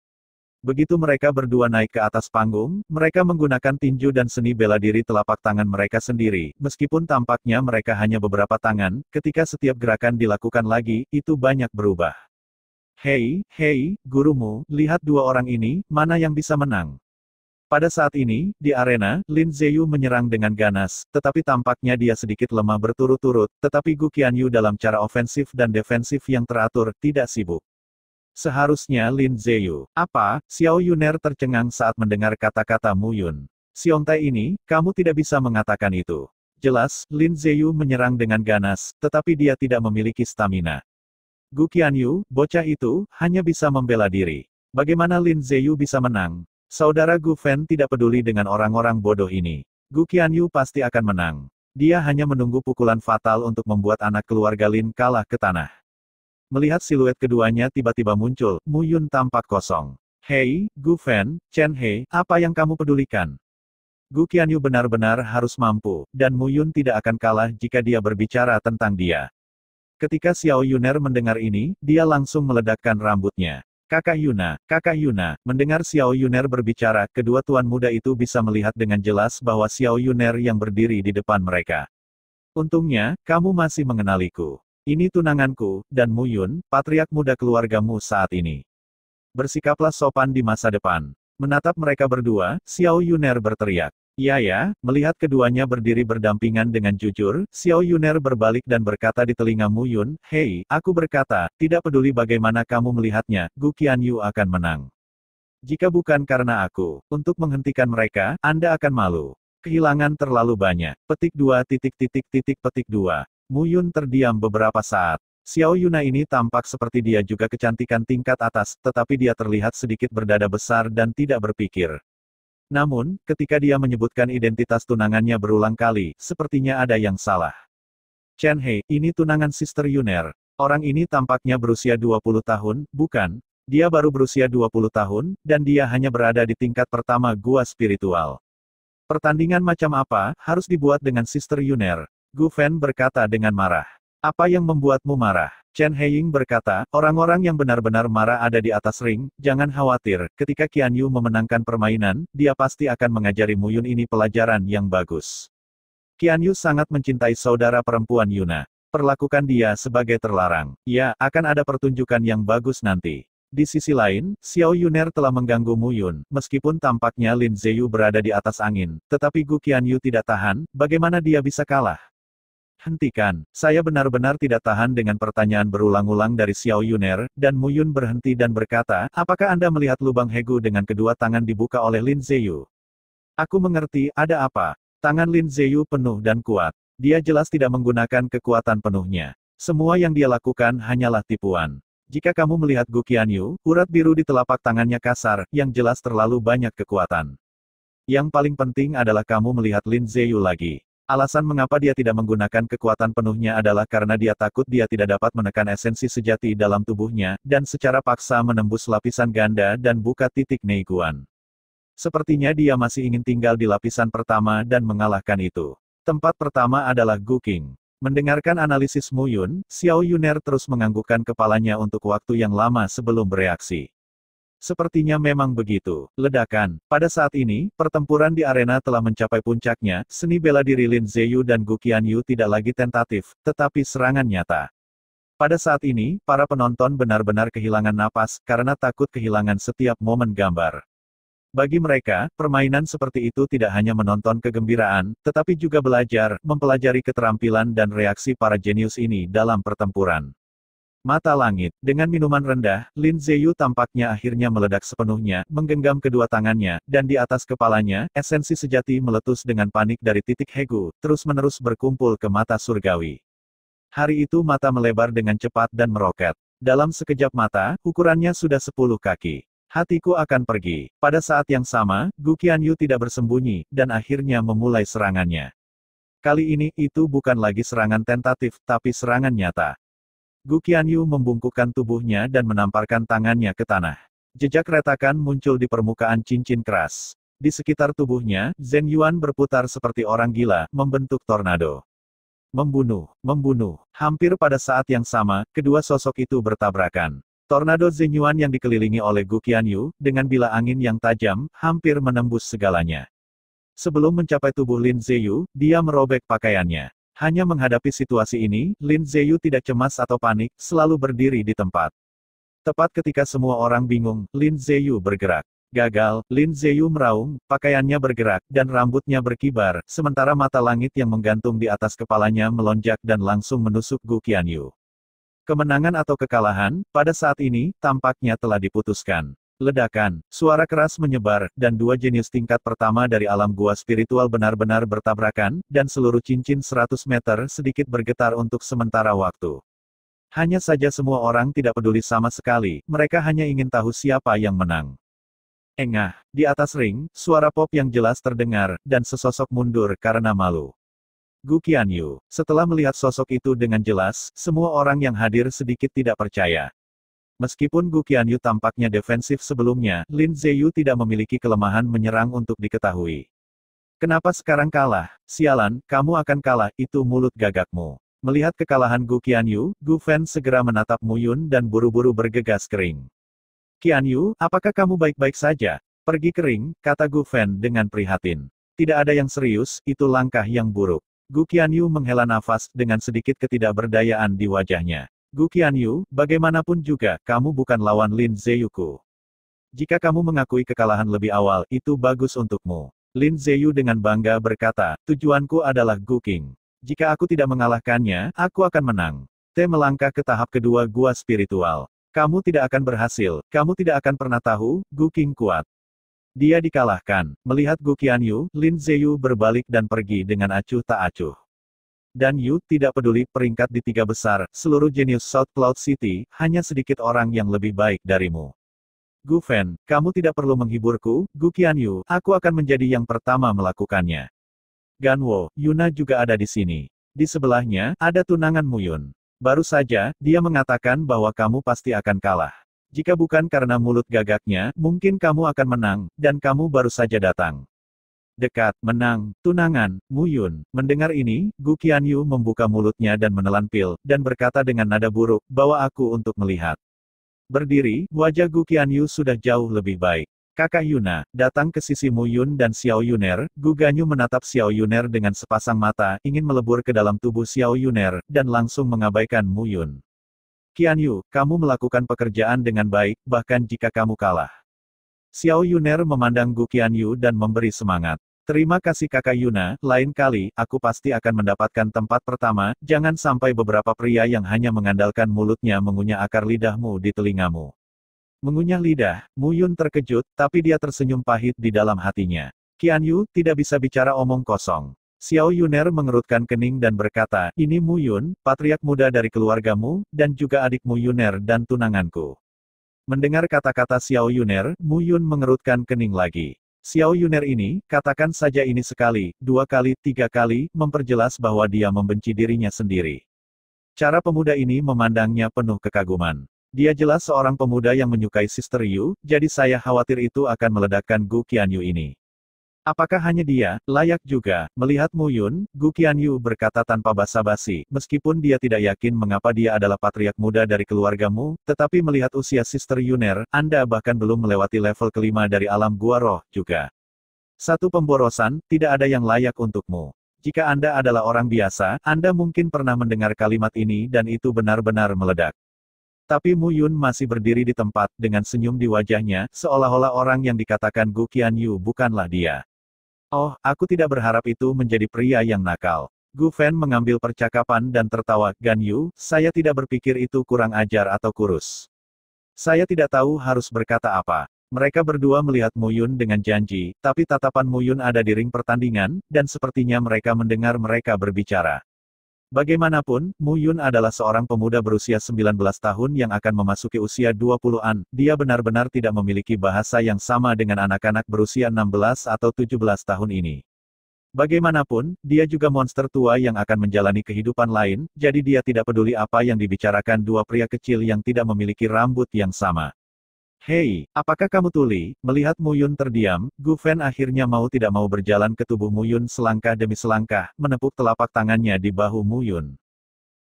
Speaker 1: Begitu mereka berdua naik ke atas panggung, mereka menggunakan tinju dan seni bela diri telapak tangan mereka sendiri, meskipun tampaknya mereka hanya beberapa tangan, ketika setiap gerakan dilakukan lagi, itu banyak berubah. "Hei, gurumu, lihat 2 orang ini, mana yang bisa menang?" Pada saat ini, di arena, Lin Ziyu menyerang dengan ganas, tetapi tampaknya dia sedikit lemah berturut-turut, tetapi Gu Qianyu dalam cara ofensif dan defensif yang teratur, tidak sibuk. Seharusnya Lin Ziyu. "Apa?" Xiao Yuner tercengang saat mendengar kata-kata Mu Yun. "Siontai ini, kamu tidak bisa mengatakan itu." Jelas, Lin Ziyu menyerang dengan ganas, tetapi dia tidak memiliki stamina. Gu Qianyu, bocah itu, hanya bisa membela diri. Bagaimana Lin Ziyu bisa menang? Saudara Gu Fen tidak peduli dengan orang-orang bodoh ini. Gu Qianyu pasti akan menang. Dia hanya menunggu pukulan fatal untuk membuat anak keluarga Lin kalah ke tanah. Melihat siluet keduanya tiba-tiba muncul, Mu Yun tampak kosong. "Hei, Gu Fen, Chen He, apa yang kamu pedulikan?" Gu Qianyu benar-benar harus mampu, dan Mu Yun tidak akan kalah jika dia berbicara tentang dia. Ketika Xiao Yuner mendengar ini, dia langsung meledakkan rambutnya. Kakak Yuna, mendengar Xiao Yuner berbicara, kedua tuan muda itu bisa melihat dengan jelas bahwa Xiao Yuner yang berdiri di depan mereka. "Untungnya, kamu masih mengenaliku. Ini tunanganku, dan Mu Yun, patriark muda keluargamu saat ini. Bersikaplah sopan di masa depan." Menatap mereka berdua, Xiao Yuner berteriak. Iya ya, melihat keduanya berdiri berdampingan dengan jujur, Xiao Yuner berbalik dan berkata di telinga Mu Yun, "Hei, aku berkata, tidak peduli bagaimana kamu melihatnya, Gu Qianyu akan menang. Jika bukan karena aku, untuk menghentikan mereka, Anda akan malu. Kehilangan terlalu banyak." Petik 2. Mu Yun terdiam beberapa saat. Xiao Yuna ini tampak seperti dia juga kecantikan tingkat atas, tetapi dia terlihat sedikit berdada besar dan tidak berpikir. Namun, ketika dia menyebutkan identitas tunangannya berulang kali, sepertinya ada yang salah. Chen He, ini tunangan Sister Yuner. Orang ini tampaknya berusia 20 tahun, bukan? Dia baru berusia 20 tahun, dan dia hanya berada di tingkat pertama gua spiritual. Pertandingan macam apa, harus dibuat dengan Sister Yuner? Gu Fen berkata dengan marah. Apa yang membuatmu marah? Chen Heiying berkata, orang-orang yang benar-benar marah ada di atas ring, jangan khawatir, ketika Qian Yu memenangkan permainan, dia pasti akan mengajari Mu Yun ini pelajaran yang bagus. Qian Yu sangat mencintai saudara perempuan Yuna. Perlakukan dia sebagai terlarang. Ya, akan ada pertunjukan yang bagus nanti. Di sisi lain, Xiao Yuner telah mengganggu Mu Yun, meskipun tampaknya Lin Ziyu berada di atas angin, tetapi Gu Qian Yu tidak tahan, bagaimana dia bisa kalah? Hentikan, saya benar-benar tidak tahan dengan pertanyaan berulang-ulang dari Xiao Yuner, dan Mu Yun berhenti dan berkata, apakah Anda melihat lubang Hegu dengan kedua tangan dibuka oleh Lin Ziyu? Aku mengerti, ada apa? Tangan Lin Ziyu penuh dan kuat. Dia jelas tidak menggunakan kekuatan penuhnya. Semua yang dia lakukan hanyalah tipuan. Jika kamu melihat Gu Qianyu, urat biru di telapak tangannya kasar, yang jelas terlalu banyak kekuatan. Yang paling penting adalah kamu melihat Lin Ziyu lagi. Alasan mengapa dia tidak menggunakan kekuatan penuhnya adalah karena dia takut dia tidak dapat menekan esensi sejati dalam tubuhnya, dan secara paksa menembus lapisan ganda dan buka titik Neiguan. Sepertinya dia masih ingin tinggal di lapisan pertama dan mengalahkan itu. Tempat pertama adalah Gu Qing. Mendengarkan analisis Mu Yun, Xiao Yuner terus menganggukkan kepalanya untuk waktu yang lama sebelum bereaksi. Sepertinya memang begitu. Ledakan. Pada saat ini, pertempuran di arena telah mencapai puncaknya, seni bela diri Lin Ziyu dan Gu Qianyu tidak lagi tentatif, tetapi serangan nyata. Pada saat ini, para penonton benar-benar kehilangan napas, karena takut kehilangan setiap momen gambar. Bagi mereka, permainan seperti itu tidak hanya menonton kegembiraan, tetapi juga belajar, mempelajari keterampilan dan reaksi para jenius ini dalam pertempuran. Mata langit, dengan minuman rendah, Lin Ziyu tampaknya akhirnya meledak sepenuhnya, menggenggam kedua tangannya, dan di atas kepalanya, esensi sejati meletus dengan panik dari titik Hegu, terus-menerus berkumpul ke mata surgawi. Hari itu mata melebar dengan cepat dan meroket. Dalam sekejap mata, ukurannya sudah 10 kaki. Hatiku akan pergi. Pada saat yang sama, Gu Qianyu tidak bersembunyi, dan akhirnya memulai serangannya. Kali ini, itu bukan lagi serangan tentatif, tapi serangan nyata. Gu Qianyu membungkukkan tubuhnya dan menamparkan tangannya ke tanah. Jejak retakan muncul di permukaan cincin keras. Di sekitar tubuhnya, Zhen Yuan berputar seperti orang gila, membentuk tornado. Membunuh, membunuh. Hampir pada saat yang sama, kedua sosok itu bertabrakan. Tornado Zhen Yuan yang dikelilingi oleh Gu Qianyu, dengan bila angin yang tajam, hampir menembus segalanya. Sebelum mencapai tubuh Lin Ziyu, dia merobek pakaiannya. Hanya menghadapi situasi ini, Lin Ziyu tidak cemas atau panik, selalu berdiri di tempat. Tepat ketika semua orang bingung, Lin Ziyu bergerak. Gagal, Lin Ziyu meraung, pakaiannya bergerak, dan rambutnya berkibar, sementara mata langit yang menggantung di atas kepalanya melonjak dan langsung menusuk Gu Qianyu. Kemenangan atau kekalahan, pada saat ini, tampaknya telah diputuskan. Ledakan, suara keras menyebar, dan dua jenius tingkat pertama dari alam gua spiritual benar-benar bertabrakan, dan seluruh cincin 100 meter sedikit bergetar untuk sementara waktu. Hanya saja semua orang tidak peduli sama sekali, mereka hanya ingin tahu siapa yang menang. Engah, di atas ring, suara pop yang jelas terdengar, dan sesosok mundur karena malu. Gu Qianyu, setelah melihat sosok itu dengan jelas, semua orang yang hadir sedikit tidak percaya. Meskipun Gu Qianyu tampaknya defensif sebelumnya, Lin Ziyu tidak memiliki kelemahan menyerang untuk diketahui. Kenapa sekarang kalah? Sialan, kamu akan kalah, itu mulut gagakmu. Melihat kekalahan Gu Qianyu, Gu Fen segera menatap Mu Yun dan buru-buru bergegas kering. Qianyu, apakah kamu baik-baik saja? Pergi kering, kata Gu Fen dengan prihatin. Tidak ada yang serius, itu langkah yang buruk. Gu Qianyu menghela nafas, dengan sedikit ketidakberdayaan di wajahnya. Gu Qianyu, bagaimanapun juga, kamu bukan lawan Lin Ziyuku. Jika kamu mengakui kekalahan lebih awal, itu bagus untukmu. Lin Ziyu dengan bangga berkata, tujuanku adalah Gu Qing. Jika aku tidak mengalahkannya, aku akan menang. Melangkah ke tahap kedua gua spiritual. Kamu tidak akan berhasil, kamu tidak akan pernah tahu, Gu Qing kuat. Dia dikalahkan. Melihat Gu Qianyu, Lin Ziyu berbalik dan pergi dengan acuh tak acuh. Dan Yu tidak peduli peringkat di 3 besar, seluruh jenius South Cloud City, hanya sedikit orang yang lebih baik darimu. Gu Fen, kamu tidak perlu menghiburku, Gu Qianyu, aku akan menjadi yang pertama melakukannya. Ganwo, Yuna juga ada di sini. Di sebelahnya, ada tunangan Muyun. Baru saja, dia mengatakan bahwa kamu pasti akan kalah. Jika bukan karena mulut gagaknya, mungkin kamu akan menang, dan kamu baru saja datang. Dekat, menang, tunangan, Muyun. Mendengar ini, Gu Qianyu membuka mulutnya dan menelan pil, dan berkata dengan nada buruk, bawa aku untuk melihat. Berdiri, wajah Gu Qianyu sudah jauh lebih baik. Kakak Yuna, datang ke sisi Muyun dan Xiao Yuner, Gu Ganyu menatap Xiao Yuner dengan sepasang mata, ingin melebur ke dalam tubuh Xiao Yuner, dan langsung mengabaikan Muyun. Qianyu, kamu melakukan pekerjaan dengan baik, bahkan jika kamu kalah. Xiao Yuner memandang Gu Qianyu dan memberi semangat. Terima kasih kakak Yuna, lain kali, aku pasti akan mendapatkan tempat pertama, jangan sampai beberapa pria yang hanya mengandalkan mulutnya mengunyah akar lidahmu di telingamu. Mengunyah lidah, Muyun terkejut, tapi dia tersenyum pahit di dalam hatinya. Qianyu, tidak bisa bicara omong kosong. Xiao Yuner mengerutkan kening dan berkata, ini Muyun, patriark muda dari keluargamu, dan juga adikmu Yuner dan tunanganku. Mendengar kata-kata Xiao Yuner, Muyun mengerutkan kening lagi. Xiao Yuner ini, katakan saja ini sekali, 2 kali, 3 kali, memperjelas bahwa dia membenci dirinya sendiri. Cara pemuda ini memandangnya penuh kekaguman. Dia jelas seorang pemuda yang menyukai Sister Yu, jadi saya khawatir itu akan meledakkan Gu Qianyu ini. Apakah hanya dia, layak juga, melihat Muyun, Gu Qianyu berkata tanpa basa-basi, meskipun dia tidak yakin mengapa dia adalah patriark muda dari keluargamu, tetapi melihat usia Sister Yuner, Anda bahkan belum melewati level kelima dari alam gua roh, juga. Satu pemborosan, tidak ada yang layak untukmu. Jika Anda adalah orang biasa, Anda mungkin pernah mendengar kalimat ini dan itu benar-benar meledak. Tapi Muyun masih berdiri di tempat, dengan senyum di wajahnya, seolah-olah orang yang dikatakan Gu Qianyu bukanlah dia. Oh, aku tidak berharap itu menjadi pria yang nakal. Gu Fen mengambil percakapan dan tertawa, Ganyu, saya tidak berpikir itu kurang ajar atau kurus. Saya tidak tahu harus berkata apa. Mereka berdua melihat Muyun dengan janji, tapi tatapan Muyun ada di ring pertandingan, dan sepertinya mereka mendengar mereka berbicara. Bagaimanapun, Muyun adalah seorang pemuda berusia 19 tahun yang akan memasuki usia 20-an, dia benar-benar tidak memiliki bahasa yang sama dengan anak-anak berusia 16 atau 17 tahun ini. Bagaimanapun, dia juga monster tua yang akan menjalani kehidupan lain, jadi dia tidak peduli apa yang dibicarakan dua pria kecil yang tidak memiliki rambut yang sama. Hei, apakah kamu tuli? Melihat Muyun terdiam, Gu Fen akhirnya mau tidak mau berjalan ke tubuh Muyun selangkah demi selangkah, menepuk telapak tangannya di bahu Muyun.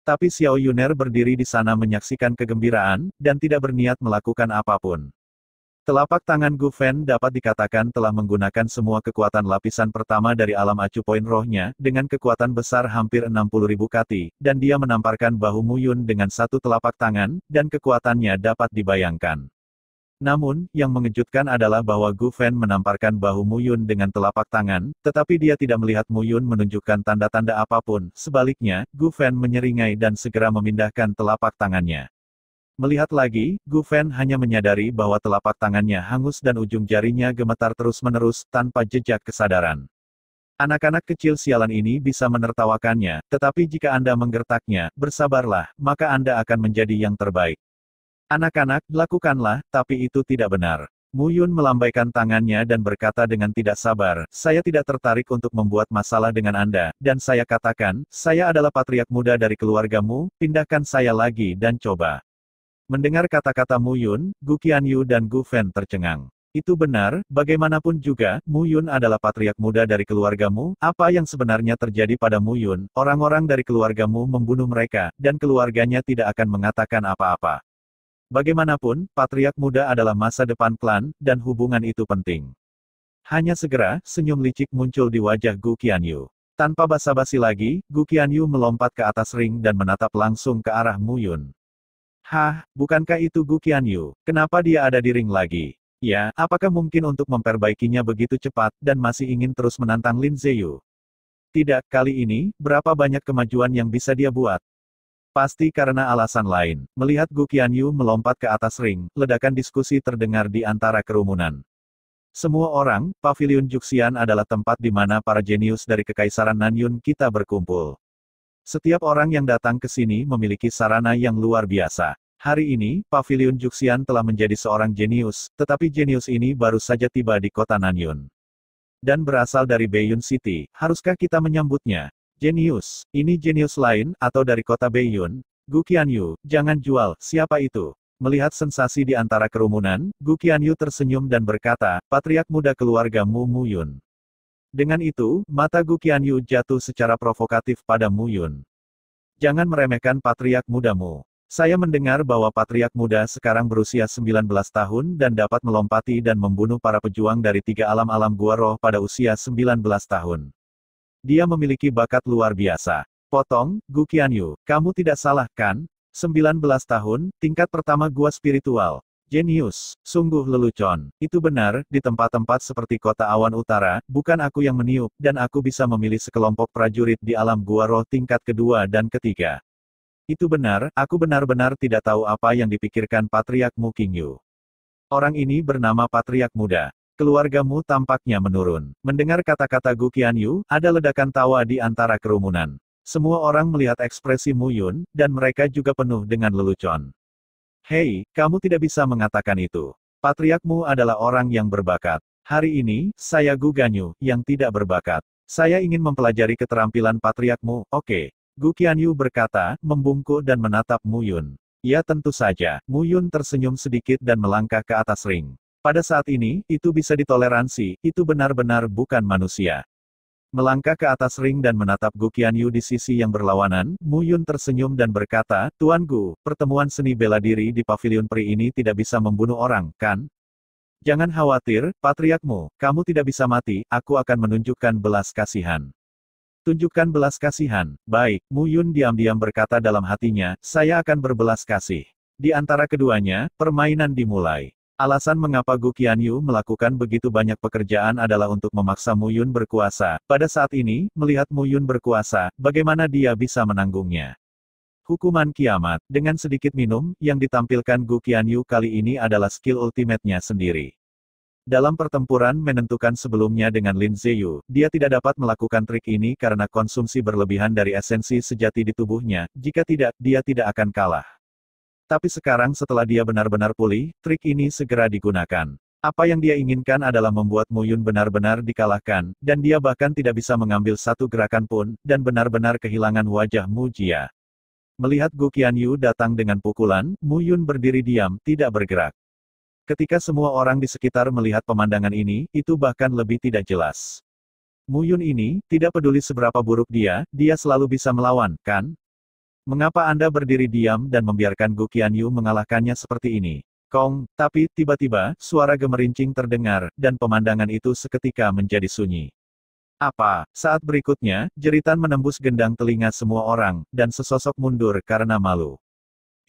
Speaker 1: Tapi Xiao Yuner berdiri di sana menyaksikan kegembiraan, dan tidak berniat melakukan apapun. Telapak tangan Gu Fen dapat dikatakan telah menggunakan semua kekuatan lapisan pertama dari alam acu poin rohnya, dengan kekuatan besar hampir 60.000 kati, dan dia menamparkan bahu Muyun dengan satu telapak tangan, dan kekuatannya dapat dibayangkan. Namun, yang mengejutkan adalah bahwa Gu Fen menamparkan bahu Muyun dengan telapak tangan, tetapi dia tidak melihat Muyun menunjukkan tanda-tanda apapun, sebaliknya, Gu Fen menyeringai dan segera memindahkan telapak tangannya. Melihat lagi, Gu Fen hanya menyadari bahwa telapak tangannya hangus dan ujung jarinya gemetar terus-menerus, tanpa jejak kesadaran. Anak-anak kecil sialan ini bisa menertawakannya, tetapi jika Anda menggertaknya, bersabarlah, maka Anda akan menjadi yang terbaik. Anak-anak, lakukanlah, tapi itu tidak benar. Muyun melambaikan tangannya dan berkata dengan tidak sabar, saya tidak tertarik untuk membuat masalah dengan Anda, dan saya katakan, saya adalah patriark muda dari keluargamu, pindahkan saya lagi dan coba. Mendengar kata-kata Muyun, Gu Qianyu dan Gu Fen tercengang. Itu benar, bagaimanapun juga, Muyun adalah patriark muda dari keluargamu, apa yang sebenarnya terjadi pada Muyun, orang-orang dari keluargamu membunuh mereka, dan keluarganya tidak akan mengatakan apa-apa. Bagaimanapun, patriark muda adalah masa depan klan, dan hubungan itu penting. Hanya segera, senyum licik muncul di wajah Gu Qianyu. Tanpa basa-basi lagi, Gu Qianyu melompat ke atas ring dan menatap langsung ke arah Muyun. Hah, bukankah itu Gu Qianyu? Kenapa dia ada di ring lagi? Ya, apakah mungkin untuk memperbaikinya begitu cepat, dan masih ingin terus menantang Lin Ziyu? Tidak, kali ini, berapa banyak kemajuan yang bisa dia buat? Pasti karena alasan lain. Melihat Gu Qianyu melompat ke atas ring, ledakan diskusi terdengar di antara kerumunan. Semua orang, Paviliun Juxian adalah tempat di mana para jenius dari Kekaisaran Nanyun kita berkumpul. Setiap orang yang datang ke sini memiliki sarana yang luar biasa. Hari ini, Paviliun Juxian telah menjadi seorang jenius, tetapi jenius ini baru saja tiba di kota Nanyun. Dan berasal dari Beiyun City, haruskah kita menyambutnya? Jenius, ini jenius lain, atau dari kota Beiyun? Gu Qianyu, jangan jual, siapa itu? Melihat sensasi di antara kerumunan, Gu Qianyu tersenyum dan berkata, patriark muda keluarga Mu Yun. Dengan itu, mata Gu Qianyu jatuh secara provokatif pada Mu Yun. Jangan meremehkan patriark mudamu. Saya mendengar bahwa patriark muda sekarang berusia 19 tahun dan dapat melompati dan membunuh para pejuang dari 3 alam gua roh pada usia 19 tahun. Dia memiliki bakat luar biasa. Potong, Gu Qianyu, kamu tidak salah, kan? 19 tahun, tingkat pertama gua spiritual. Jenius, sungguh lelucon. Itu benar, di tempat-tempat seperti kota awan utara, bukan aku yang meniup, dan aku bisa memilih sekelompok prajurit di alam gua roh tingkat kedua dan ketiga. Itu benar, aku benar-benar tidak tahu apa yang dipikirkan Patriark Mu Qingyu. Orang ini bernama Patriark Muda. Keluargamu tampaknya menurun. Mendengar kata-kata Gu Qianyu, ada ledakan tawa di antara kerumunan. Semua orang melihat ekspresi Mu Yun, dan mereka juga penuh dengan lelucon. Hei, kamu tidak bisa mengatakan itu. Patriarkmu adalah orang yang berbakat. Hari ini, saya Gu Ganyu, yang tidak berbakat. Saya ingin mempelajari keterampilan patriarkmu, oke. Gu Qianyu berkata, membungkuk dan menatap Mu Yun. Ya tentu saja, Mu Yun tersenyum sedikit dan melangkah ke atas ring. Pada saat ini, itu bisa ditoleransi, itu benar-benar bukan manusia. Melangkah ke atas ring dan menatap Gu Qianyu di sisi yang berlawanan, Mu Yun tersenyum dan berkata, Tuan Gu, pertemuan seni bela diri di Paviliun Pri ini tidak bisa membunuh orang, kan? Jangan khawatir, patriarkmu, kamu tidak bisa mati, aku akan menunjukkan belas kasihan. Tunjukkan belas kasihan. Baik, Mu Yun diam-diam berkata dalam hatinya, saya akan berbelas kasih. Di antara keduanya, permainan dimulai. Alasan mengapa Gu Qianyu melakukan begitu banyak pekerjaan adalah untuk memaksa Mu Yun berkuasa. Pada saat ini, melihat Mu Yun berkuasa, bagaimana dia bisa menanggungnya? Hukuman kiamat. Dengan sedikit minum, yang ditampilkan Gu Qianyu kali ini adalah skill ultimate-nya sendiri. Dalam pertempuran menentukan sebelumnya dengan Lin Ziyu, dia tidak dapat melakukan trik ini karena konsumsi berlebihan dari esensi sejati di tubuhnya, jika tidak, dia tidak akan kalah. Tapi sekarang setelah dia benar-benar pulih, trik ini segera digunakan. Apa yang dia inginkan adalah membuat Mu Yun benar-benar dikalahkan, dan dia bahkan tidak bisa mengambil satu gerakan pun, dan benar-benar kehilangan wajah Mu Jia. Melihat Gu Qianyu datang dengan pukulan, Mu Yun berdiri diam, tidak bergerak. Ketika semua orang di sekitar melihat pemandangan ini, itu bahkan lebih tidak jelas. Mu Yun ini, tidak peduli seberapa buruk dia selalu bisa melawan, kan? Mengapa Anda berdiri diam dan membiarkan Gu Qianyu mengalahkannya seperti ini? Kong, tapi, tiba-tiba, suara gemerincing terdengar, dan pemandangan itu seketika menjadi sunyi. Apa? Saat berikutnya, jeritan menembus gendang telinga semua orang, dan sesosok mundur karena malu.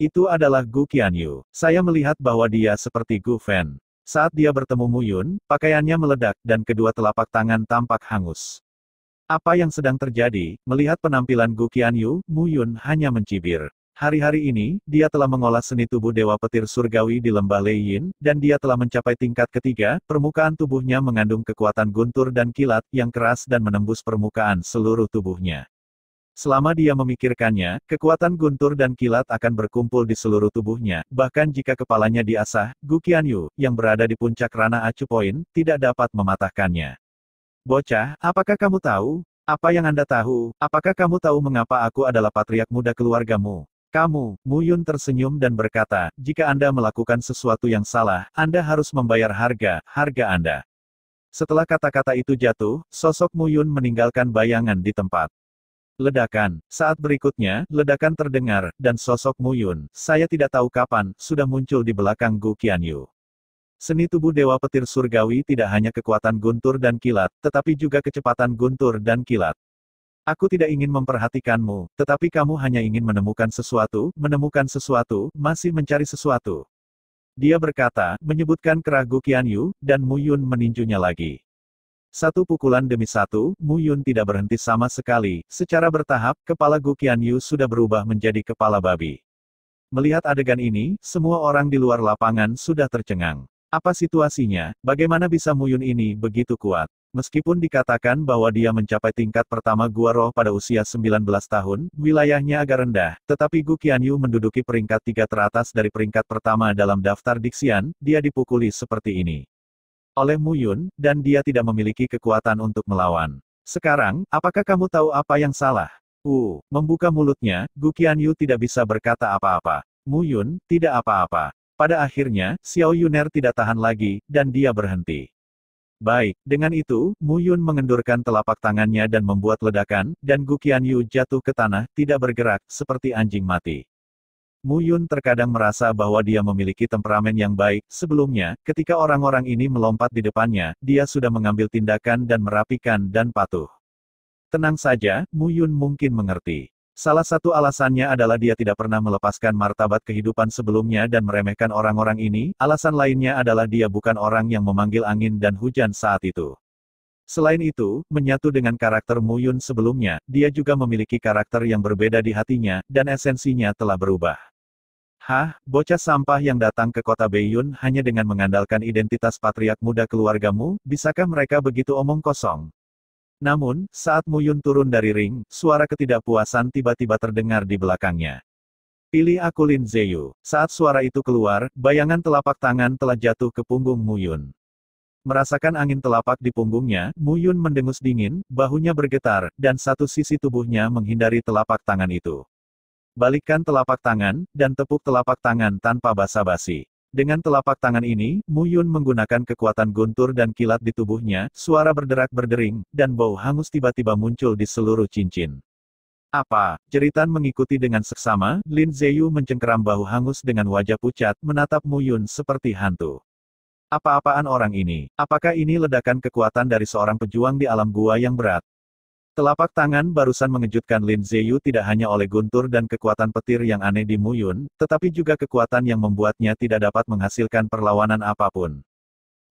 Speaker 1: Itu adalah Gu Qianyu. Saya melihat bahwa dia seperti Gu Fen. Saat dia bertemu Mu Yun, pakaiannya meledak, dan kedua telapak tangan tampak hangus. Apa yang sedang terjadi? Melihat penampilan Gu Qianyu, Mu Yun hanya mencibir. Hari-hari ini, dia telah mengolah seni tubuh Dewa Petir Surgawi di Lembah Lei Yin, dan dia telah mencapai tingkat ketiga, permukaan tubuhnya mengandung kekuatan guntur dan kilat, yang keras dan menembus permukaan seluruh tubuhnya. Selama dia memikirkannya, kekuatan guntur dan kilat akan berkumpul di seluruh tubuhnya, bahkan jika kepalanya diasah, Gu Qianyu, yang berada di puncak ranah acu poin, tidak dapat mematahkannya. Bocah, apakah kamu tahu? Apa yang Anda tahu? Apakah kamu tahu mengapa aku adalah patriark muda keluargamu? Kamu, Mu Yun tersenyum dan berkata, jika Anda melakukan sesuatu yang salah, Anda harus membayar harga Anda. Setelah kata-kata itu jatuh, sosok Mu Yun meninggalkan bayangan di tempat. Ledakan. Saat berikutnya, ledakan terdengar, dan sosok Mu Yun, saya tidak tahu kapan, sudah muncul di belakang Gu Qianyu. Seni tubuh Dewa Petir Surgawi tidak hanya kekuatan guntur dan kilat, tetapi juga kecepatan guntur dan kilat. Aku tidak ingin memperhatikanmu, tetapi kamu hanya ingin menemukan sesuatu, masih mencari sesuatu. Dia berkata, menyebutkan kerah Gu Qianyu, dan Mu Yun meninjunya lagi. Satu pukulan demi satu, Mu Yun tidak berhenti sama sekali. Secara bertahap, kepala Gu Qianyu sudah berubah menjadi kepala babi. Melihat adegan ini, semua orang di luar lapangan sudah tercengang. Apa situasinya? Bagaimana bisa Mu Yun ini begitu kuat? Meskipun dikatakan bahwa dia mencapai tingkat pertama Gua Roh pada usia 19 tahun, wilayahnya agak rendah, tetapi Gu Qianyu menduduki peringkat 3 teratas dari peringkat pertama dalam daftar Dixian, dia dipukuli seperti ini oleh Mu Yun, dan dia tidak memiliki kekuatan untuk melawan. Sekarang, apakah kamu tahu apa yang salah? Membuka mulutnya, Gu Qianyu tidak bisa berkata apa-apa. Mu Yun, tidak apa-apa. Pada akhirnya, Xiao Yuner tidak tahan lagi, dan dia berhenti. Baik, dengan itu, Mu Yun mengendurkan telapak tangannya dan membuat ledakan, dan Gu Qianyu jatuh ke tanah, tidak bergerak, seperti anjing mati. Mu Yun terkadang merasa bahwa dia memiliki temperamen yang baik. Sebelumnya, ketika orang-orang ini melompat di depannya, dia sudah mengambil tindakan dan merapikan dan patuh. Tenang saja, Mu Yun mungkin mengerti. Salah satu alasannya adalah dia tidak pernah melepaskan martabat kehidupan sebelumnya dan meremehkan orang-orang ini. Alasan lainnya adalah dia bukan orang yang memanggil angin dan hujan saat itu. Selain itu, menyatu dengan karakter Mu Yun sebelumnya, dia juga memiliki karakter yang berbeda di hatinya, dan esensinya telah berubah. Bocah sampah yang datang ke kota Beiyun hanya dengan mengandalkan identitas patriark muda keluargamu, bisakah mereka begitu omong kosong? Namun, saat Mu Yun turun dari ring, suara ketidakpuasan tiba-tiba terdengar di belakangnya. Pilih aku Lin Ziyu. Saat suara itu keluar, bayangan telapak tangan telah jatuh ke punggung Mu Yun. Merasakan angin telapak di punggungnya, Mu Yun mendengus dingin, bahunya bergetar, dan satu sisi tubuhnya menghindari telapak tangan itu. Balikkan telapak tangan, dan tepuk telapak tangan tanpa basa-basi. Dengan telapak tangan ini, Mu Yun menggunakan kekuatan guntur dan kilat di tubuhnya, suara berderak berdering, dan bau hangus tiba-tiba muncul di seluruh cincin. Apa? Jeritan mengikuti dengan seksama, Lin Ziyu mencengkeram bahu hangus dengan wajah pucat, menatap Mu Yun seperti hantu. Apa-apaan orang ini? Apakah ini ledakan kekuatan dari seorang pejuang di alam gua yang berat? Telapak tangan barusan mengejutkan Lin Ziyu tidak hanya oleh guntur dan kekuatan petir yang aneh di Mu Yun, tetapi juga kekuatan yang membuatnya tidak dapat menghasilkan perlawanan apapun.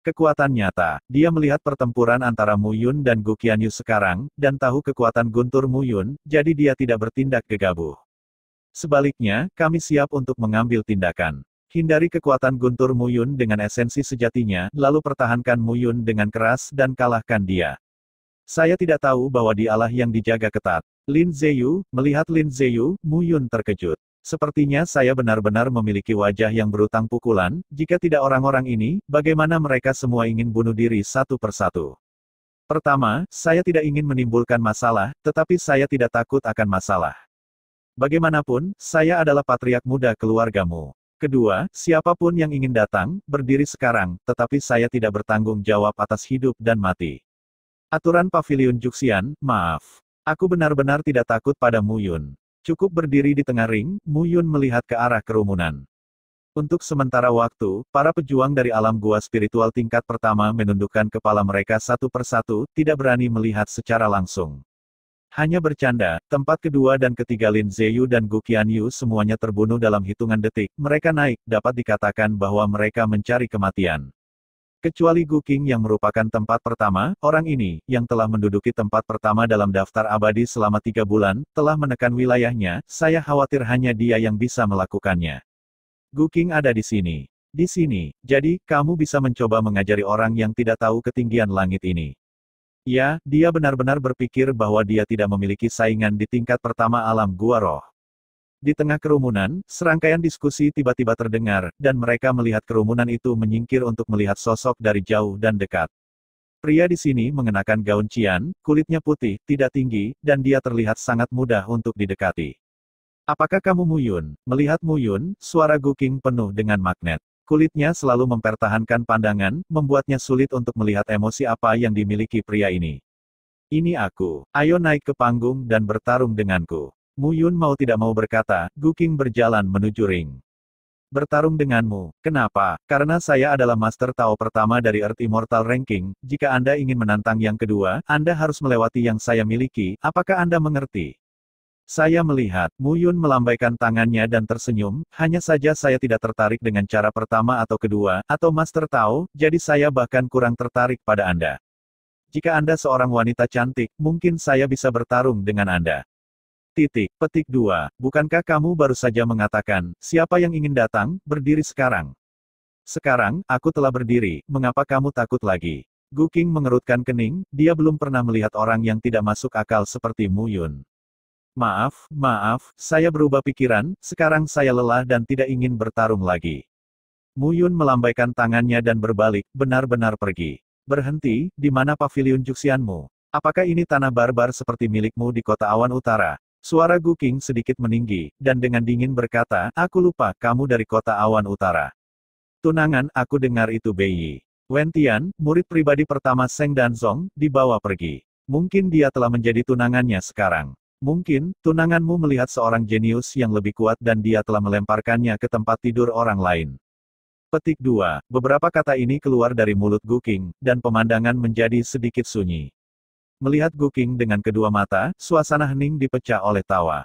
Speaker 1: Kekuatan nyata, dia melihat pertempuran antara Mu Yun dan Gu Qianyu sekarang, dan tahu kekuatan guntur Mu Yun, jadi dia tidak bertindak gegabah. Sebaliknya, kami siap untuk mengambil tindakan. Hindari kekuatan guntur Mu Yun dengan esensi sejatinya, lalu pertahankan Mu Yun dengan keras dan kalahkan dia. Saya tidak tahu bahwa dialah yang dijaga ketat. Lin Ziyu, melihat Lin Ziyu, Mu Yun terkejut. Sepertinya saya benar-benar memiliki wajah yang berutang pukulan, jika tidak orang-orang ini, bagaimana mereka semua ingin bunuh diri satu persatu. Pertama, saya tidak ingin menimbulkan masalah, tetapi saya tidak takut akan masalah. Bagaimanapun, saya adalah patriark muda keluargamu. Kedua, siapapun yang ingin datang, berdiri sekarang, tetapi saya tidak bertanggung jawab atas hidup dan mati. Aturan Paviliun Juxian, maaf. Aku benar-benar tidak takut pada Mu Yun. Cukup berdiri di tengah ring, Mu Yun melihat ke arah kerumunan. Untuk sementara waktu, para pejuang dari alam gua spiritual tingkat pertama menundukkan kepala mereka satu persatu, tidak berani melihat secara langsung. Hanya bercanda, tempat kedua dan ketiga Lin Ziyu dan Gu Qianyu semuanya terbunuh dalam hitungan detik, mereka naik, dapat dikatakan bahwa mereka mencari kematian. Kecuali Gu Qing yang merupakan tempat pertama, orang ini, yang telah menduduki tempat pertama dalam daftar abadi selama 3 bulan, telah menekan wilayahnya, saya khawatir hanya dia yang bisa melakukannya. Gu Qing ada di sini. Di sini, jadi, kamu bisa mencoba mengajari orang yang tidak tahu ketinggian langit ini. Ya, dia benar-benar berpikir bahwa dia tidak memiliki saingan di tingkat pertama alam gua roh. Di tengah kerumunan, serangkaian diskusi tiba-tiba terdengar, dan mereka melihat kerumunan itu menyingkir untuk melihat sosok dari jauh dan dekat. Pria di sini mengenakan gaun cian, kulitnya putih, tidak tinggi, dan dia terlihat sangat mudah untuk didekati. Apakah kamu Mu Yun? Melihat Mu Yun, suara Gu Qing penuh dengan magnet. Kulitnya selalu mempertahankan pandangan, membuatnya sulit untuk melihat emosi apa yang dimiliki pria ini. Ini aku. Ayo naik ke panggung dan bertarung denganku. Mu Yun mau tidak mau berkata, Gu Qing berjalan menuju ring. Bertarung denganmu. Kenapa? Karena saya adalah Master Tao pertama dari Earth Immortal Ranking, jika Anda ingin menantang yang kedua, Anda harus melewati yang saya miliki, apakah Anda mengerti? Saya melihat, Mu Yun melambaikan tangannya dan tersenyum, hanya saja saya tidak tertarik dengan cara pertama atau kedua, atau Master Tao, jadi saya bahkan kurang tertarik pada Anda. Jika Anda seorang wanita cantik, mungkin saya bisa bertarung dengan Anda. Petik 2. Bukankah kamu baru saja mengatakan, siapa yang ingin datang, berdiri sekarang? Sekarang, aku telah berdiri, mengapa kamu takut lagi? Gu Qing mengerutkan kening, dia belum pernah melihat orang yang tidak masuk akal seperti Mu Yun. Maaf, saya berubah pikiran, sekarang saya lelah dan tidak ingin bertarung lagi. Mu Yun melambaikan tangannya dan berbalik, benar-benar pergi. Berhenti, di mana paviliun Juxianmu? Apakah ini tanah barbar seperti milikmu di kota Awan Utara? Suara Gu Qing sedikit meninggi, dan dengan dingin berkata, aku lupa, kamu dari kota Awan Utara. Tunangan, aku dengar itu Bei Yi. Wen Tian, murid pribadi pertama Seng Danzong, dibawa pergi. Mungkin dia telah menjadi tunangannya sekarang. Mungkin, tunanganmu melihat seorang jenius yang lebih kuat dan dia telah melemparkannya ke tempat tidur orang lain. Petik 2. Beberapa kata ini keluar dari mulut Gu Qing, dan pemandangan menjadi sedikit sunyi. Melihat Gu Qing dengan kedua mata, suasana hening dipecah oleh tawa.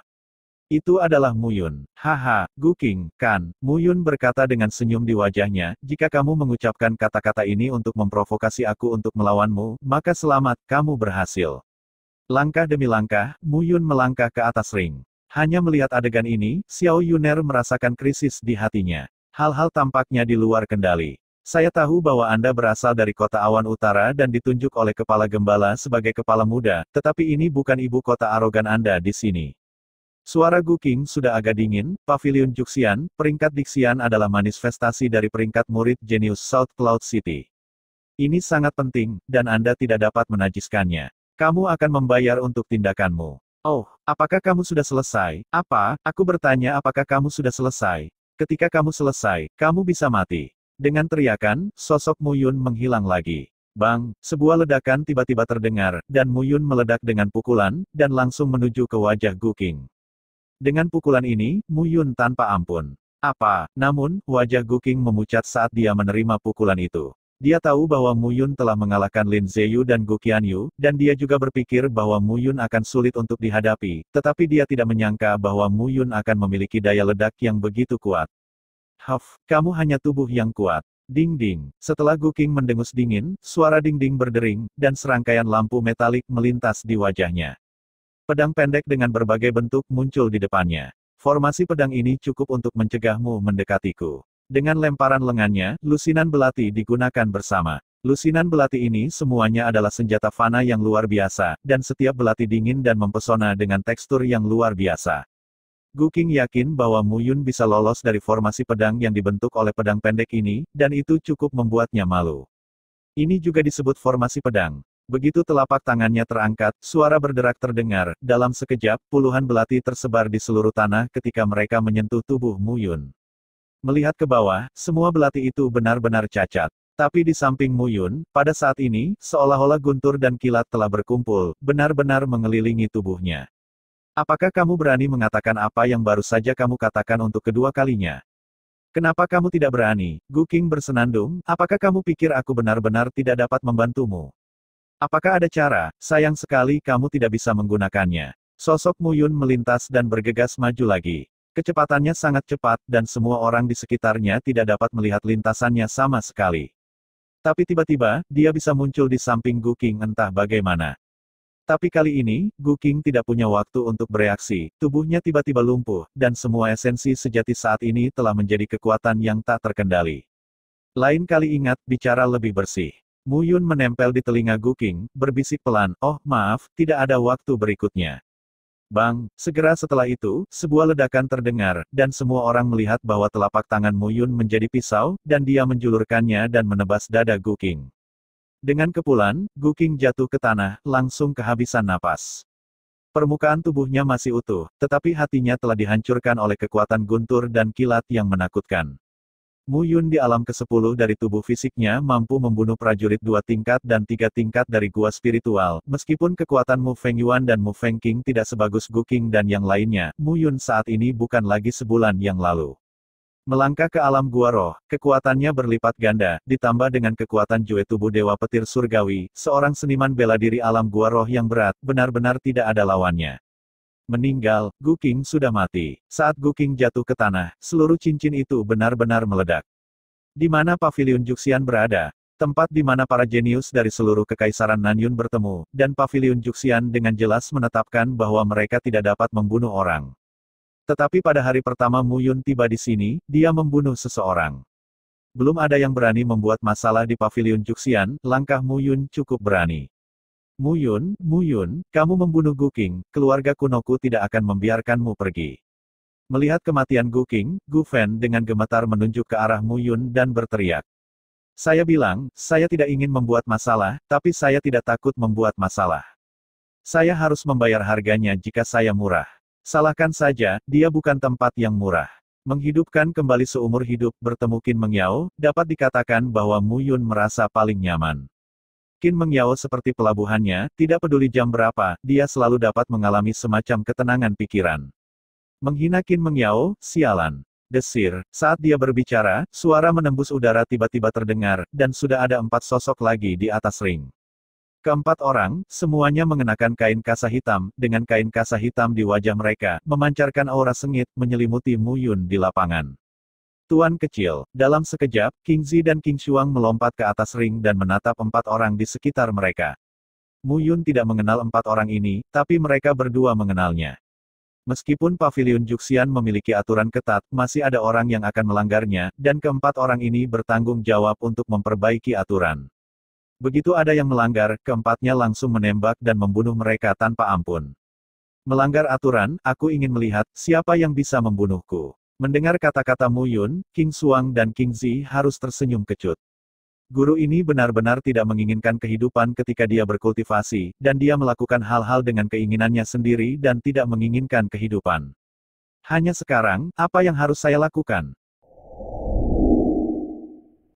Speaker 1: Itu adalah Mu Yun. Haha, Gu Qing, kan? Mu Yun berkata dengan senyum di wajahnya, jika kamu mengucapkan kata-kata ini untuk memprovokasi aku untuk melawanmu, maka selamat, kamu berhasil. Langkah demi langkah, Mu Yun melangkah ke atas ring. Hanya melihat adegan ini, Xiao Yuner merasakan krisis di hatinya. Hal-hal tampaknya di luar kendali. Saya tahu bahwa Anda berasal dari kota Awan Utara dan ditunjuk oleh Kepala Gembala sebagai kepala muda, tetapi ini bukan ibu kota arogan Anda di sini. Suara Gu Qing sudah agak dingin, Paviliun Juxian, peringkat Dixian adalah manifestasi dari peringkat murid jenius South Cloud City. Ini sangat penting, dan Anda tidak dapat menajiskannya. Kamu akan membayar untuk tindakanmu. Oh, apakah kamu sudah selesai? Apa? Aku bertanya apakah kamu sudah selesai? Ketika kamu selesai, kamu bisa mati. Dengan teriakan, sosok Mu Yun menghilang lagi. Bang, sebuah ledakan tiba-tiba terdengar, dan Mu Yun meledak dengan pukulan, dan langsung menuju ke wajah Gu Qing. Dengan pukulan ini, Mu Yun tanpa ampun. Apa? Namun, wajah Gu Qing memucat saat dia menerima pukulan itu. Dia tahu bahwa Mu Yun telah mengalahkan Lin Zeyu dan Gu Qianyu, dan dia juga berpikir bahwa Mu Yun akan sulit untuk dihadapi, tetapi dia tidak menyangka bahwa Mu Yun akan memiliki daya ledak yang begitu kuat. Huff, kamu hanya tubuh yang kuat. Ding-ding. Setelah Gu Qing mendengus dingin, suara ding-ding berdering, dan serangkaian lampu metalik melintas di wajahnya. Pedang pendek dengan berbagai bentuk muncul di depannya. Formasi pedang ini cukup untuk mencegahmu mendekatiku. Dengan lemparan lengannya, lusinan belati digunakan bersama. Lusinan belati ini semuanya adalah senjata fana yang luar biasa, dan setiap belati dingin dan mempesona dengan tekstur yang luar biasa. Gu Qing yakin bahwa Mu Yun bisa lolos dari formasi pedang yang dibentuk oleh pedang pendek ini, dan itu cukup membuatnya malu. Ini juga disebut formasi pedang. Begitu telapak tangannya terangkat, suara berderak terdengar, dalam sekejap, puluhan belati tersebar di seluruh tanah ketika mereka menyentuh tubuh Mu Yun. Melihat ke bawah, semua belati itu benar-benar cacat. Tapi di samping Mu Yun, pada saat ini, seolah-olah guntur dan kilat telah berkumpul, benar-benar mengelilingi tubuhnya. Apakah kamu berani mengatakan apa yang baru saja kamu katakan untuk kedua kalinya? Kenapa kamu tidak berani? Gu Qing bersenandung, apakah kamu pikir aku benar-benar tidak dapat membantumu? Apakah ada cara? Sayang sekali kamu tidak bisa menggunakannya. Sosok Mu Yun melintas dan bergegas maju lagi. Kecepatannya sangat cepat, dan semua orang di sekitarnya tidak dapat melihat lintasannya sama sekali. Tapi tiba-tiba, dia bisa muncul di samping Gu Qing entah bagaimana. Tapi kali ini, Gu Qing tidak punya waktu untuk bereaksi, tubuhnya tiba-tiba lumpuh, dan semua esensi sejati saat ini telah menjadi kekuatan yang tak terkendali. Lain kali ingat, bicara lebih bersih. Mu Yun menempel di telinga Gu Qing, berbisik pelan, oh maaf, tidak ada waktu berikutnya. Bang, segera setelah itu, sebuah ledakan terdengar, dan semua orang melihat bahwa telapak tangan Mu Yun menjadi pisau, dan dia menjulurkannya dan menebas dada Gu Qing. Dengan kepulan, Gu Qing jatuh ke tanah, langsung kehabisan napas. Permukaan tubuhnya masih utuh, tetapi hatinya telah dihancurkan oleh kekuatan guntur dan kilat yang menakutkan. Mu Yun di alam ke-10 dari tubuh fisiknya mampu membunuh prajurit 2 tingkat dan 3 tingkat dari gua spiritual, meskipun kekuatan Mu Feng Yuan dan Mu Feng Qing tidak sebagus Gu Qing dan yang lainnya, Mu Yun saat ini bukan lagi sebulan yang lalu. Melangkah ke alam gua roh, kekuatannya berlipat ganda, ditambah dengan kekuatan Jue tubuh Dewa Petir Surgawi, seorang seniman bela diri alam gua roh yang berat, benar-benar tidak ada lawannya. Meninggal, Gu Qing sudah mati. Saat Gu Qing jatuh ke tanah, seluruh cincin itu benar-benar meledak. Di mana Paviliun Juxian berada? Tempat di mana para jenius dari seluruh kekaisaran Nanyun bertemu, dan Paviliun Juxian dengan jelas menetapkan bahwa mereka tidak dapat membunuh orang. Tetapi pada hari pertama Mu Yun tiba di sini, dia membunuh seseorang. Belum ada yang berani membuat masalah di Paviliun Juxian, langkah Mu Yun cukup berani. Mu Yun, kamu membunuh Gu Qing, keluarga kunoku tidak akan membiarkanmu pergi. Melihat kematian Gu Qing, Gu Fen dengan gemetar menunjuk ke arah Mu Yun dan berteriak. Saya bilang, saya tidak ingin membuat masalah, tapi saya tidak takut membuat masalah. Saya harus membayar harganya jika saya murah. Salahkan saja, dia bukan tempat yang murah. Menghidupkan kembali seumur hidup bertemu Qin Mengyao, dapat dikatakan bahwa Mu Yun merasa paling nyaman. Qin Mengyao seperti pelabuhannya, tidak peduli jam berapa, dia selalu dapat mengalami semacam ketenangan pikiran. Menghina Qin Mengyao, sialan. Desir, saat dia berbicara, suara menembus udara tiba-tiba terdengar, dan sudah ada 4 sosok lagi di atas ring. Keempat orang, semuanya mengenakan kain kasa hitam, dengan kain kasa hitam di wajah mereka, memancarkan aura sengit, menyelimuti Mu Yun di lapangan. Tuan kecil, dalam sekejap, King Zi dan King Shuang melompat ke atas ring dan menatap 4 orang di sekitar mereka. Mu Yun tidak mengenal 4 orang ini, tapi mereka berdua mengenalnya. Meskipun Paviliun Juxian memiliki aturan ketat, masih ada orang yang akan melanggarnya, dan keempat orang ini bertanggung jawab untuk memperbaiki aturan. Begitu ada yang melanggar, keempatnya langsung menembak dan membunuh mereka tanpa ampun. Melanggar aturan, aku ingin melihat siapa yang bisa membunuhku. Mendengar kata-kata Mu Yun, King Shuang dan King Zi harus tersenyum kecut. Guru ini benar-benar tidak menginginkan kehidupan ketika dia berkultivasi, dan dia melakukan hal-hal dengan keinginannya sendiri dan tidak menginginkan kehidupan. Hanya sekarang, apa yang harus saya lakukan?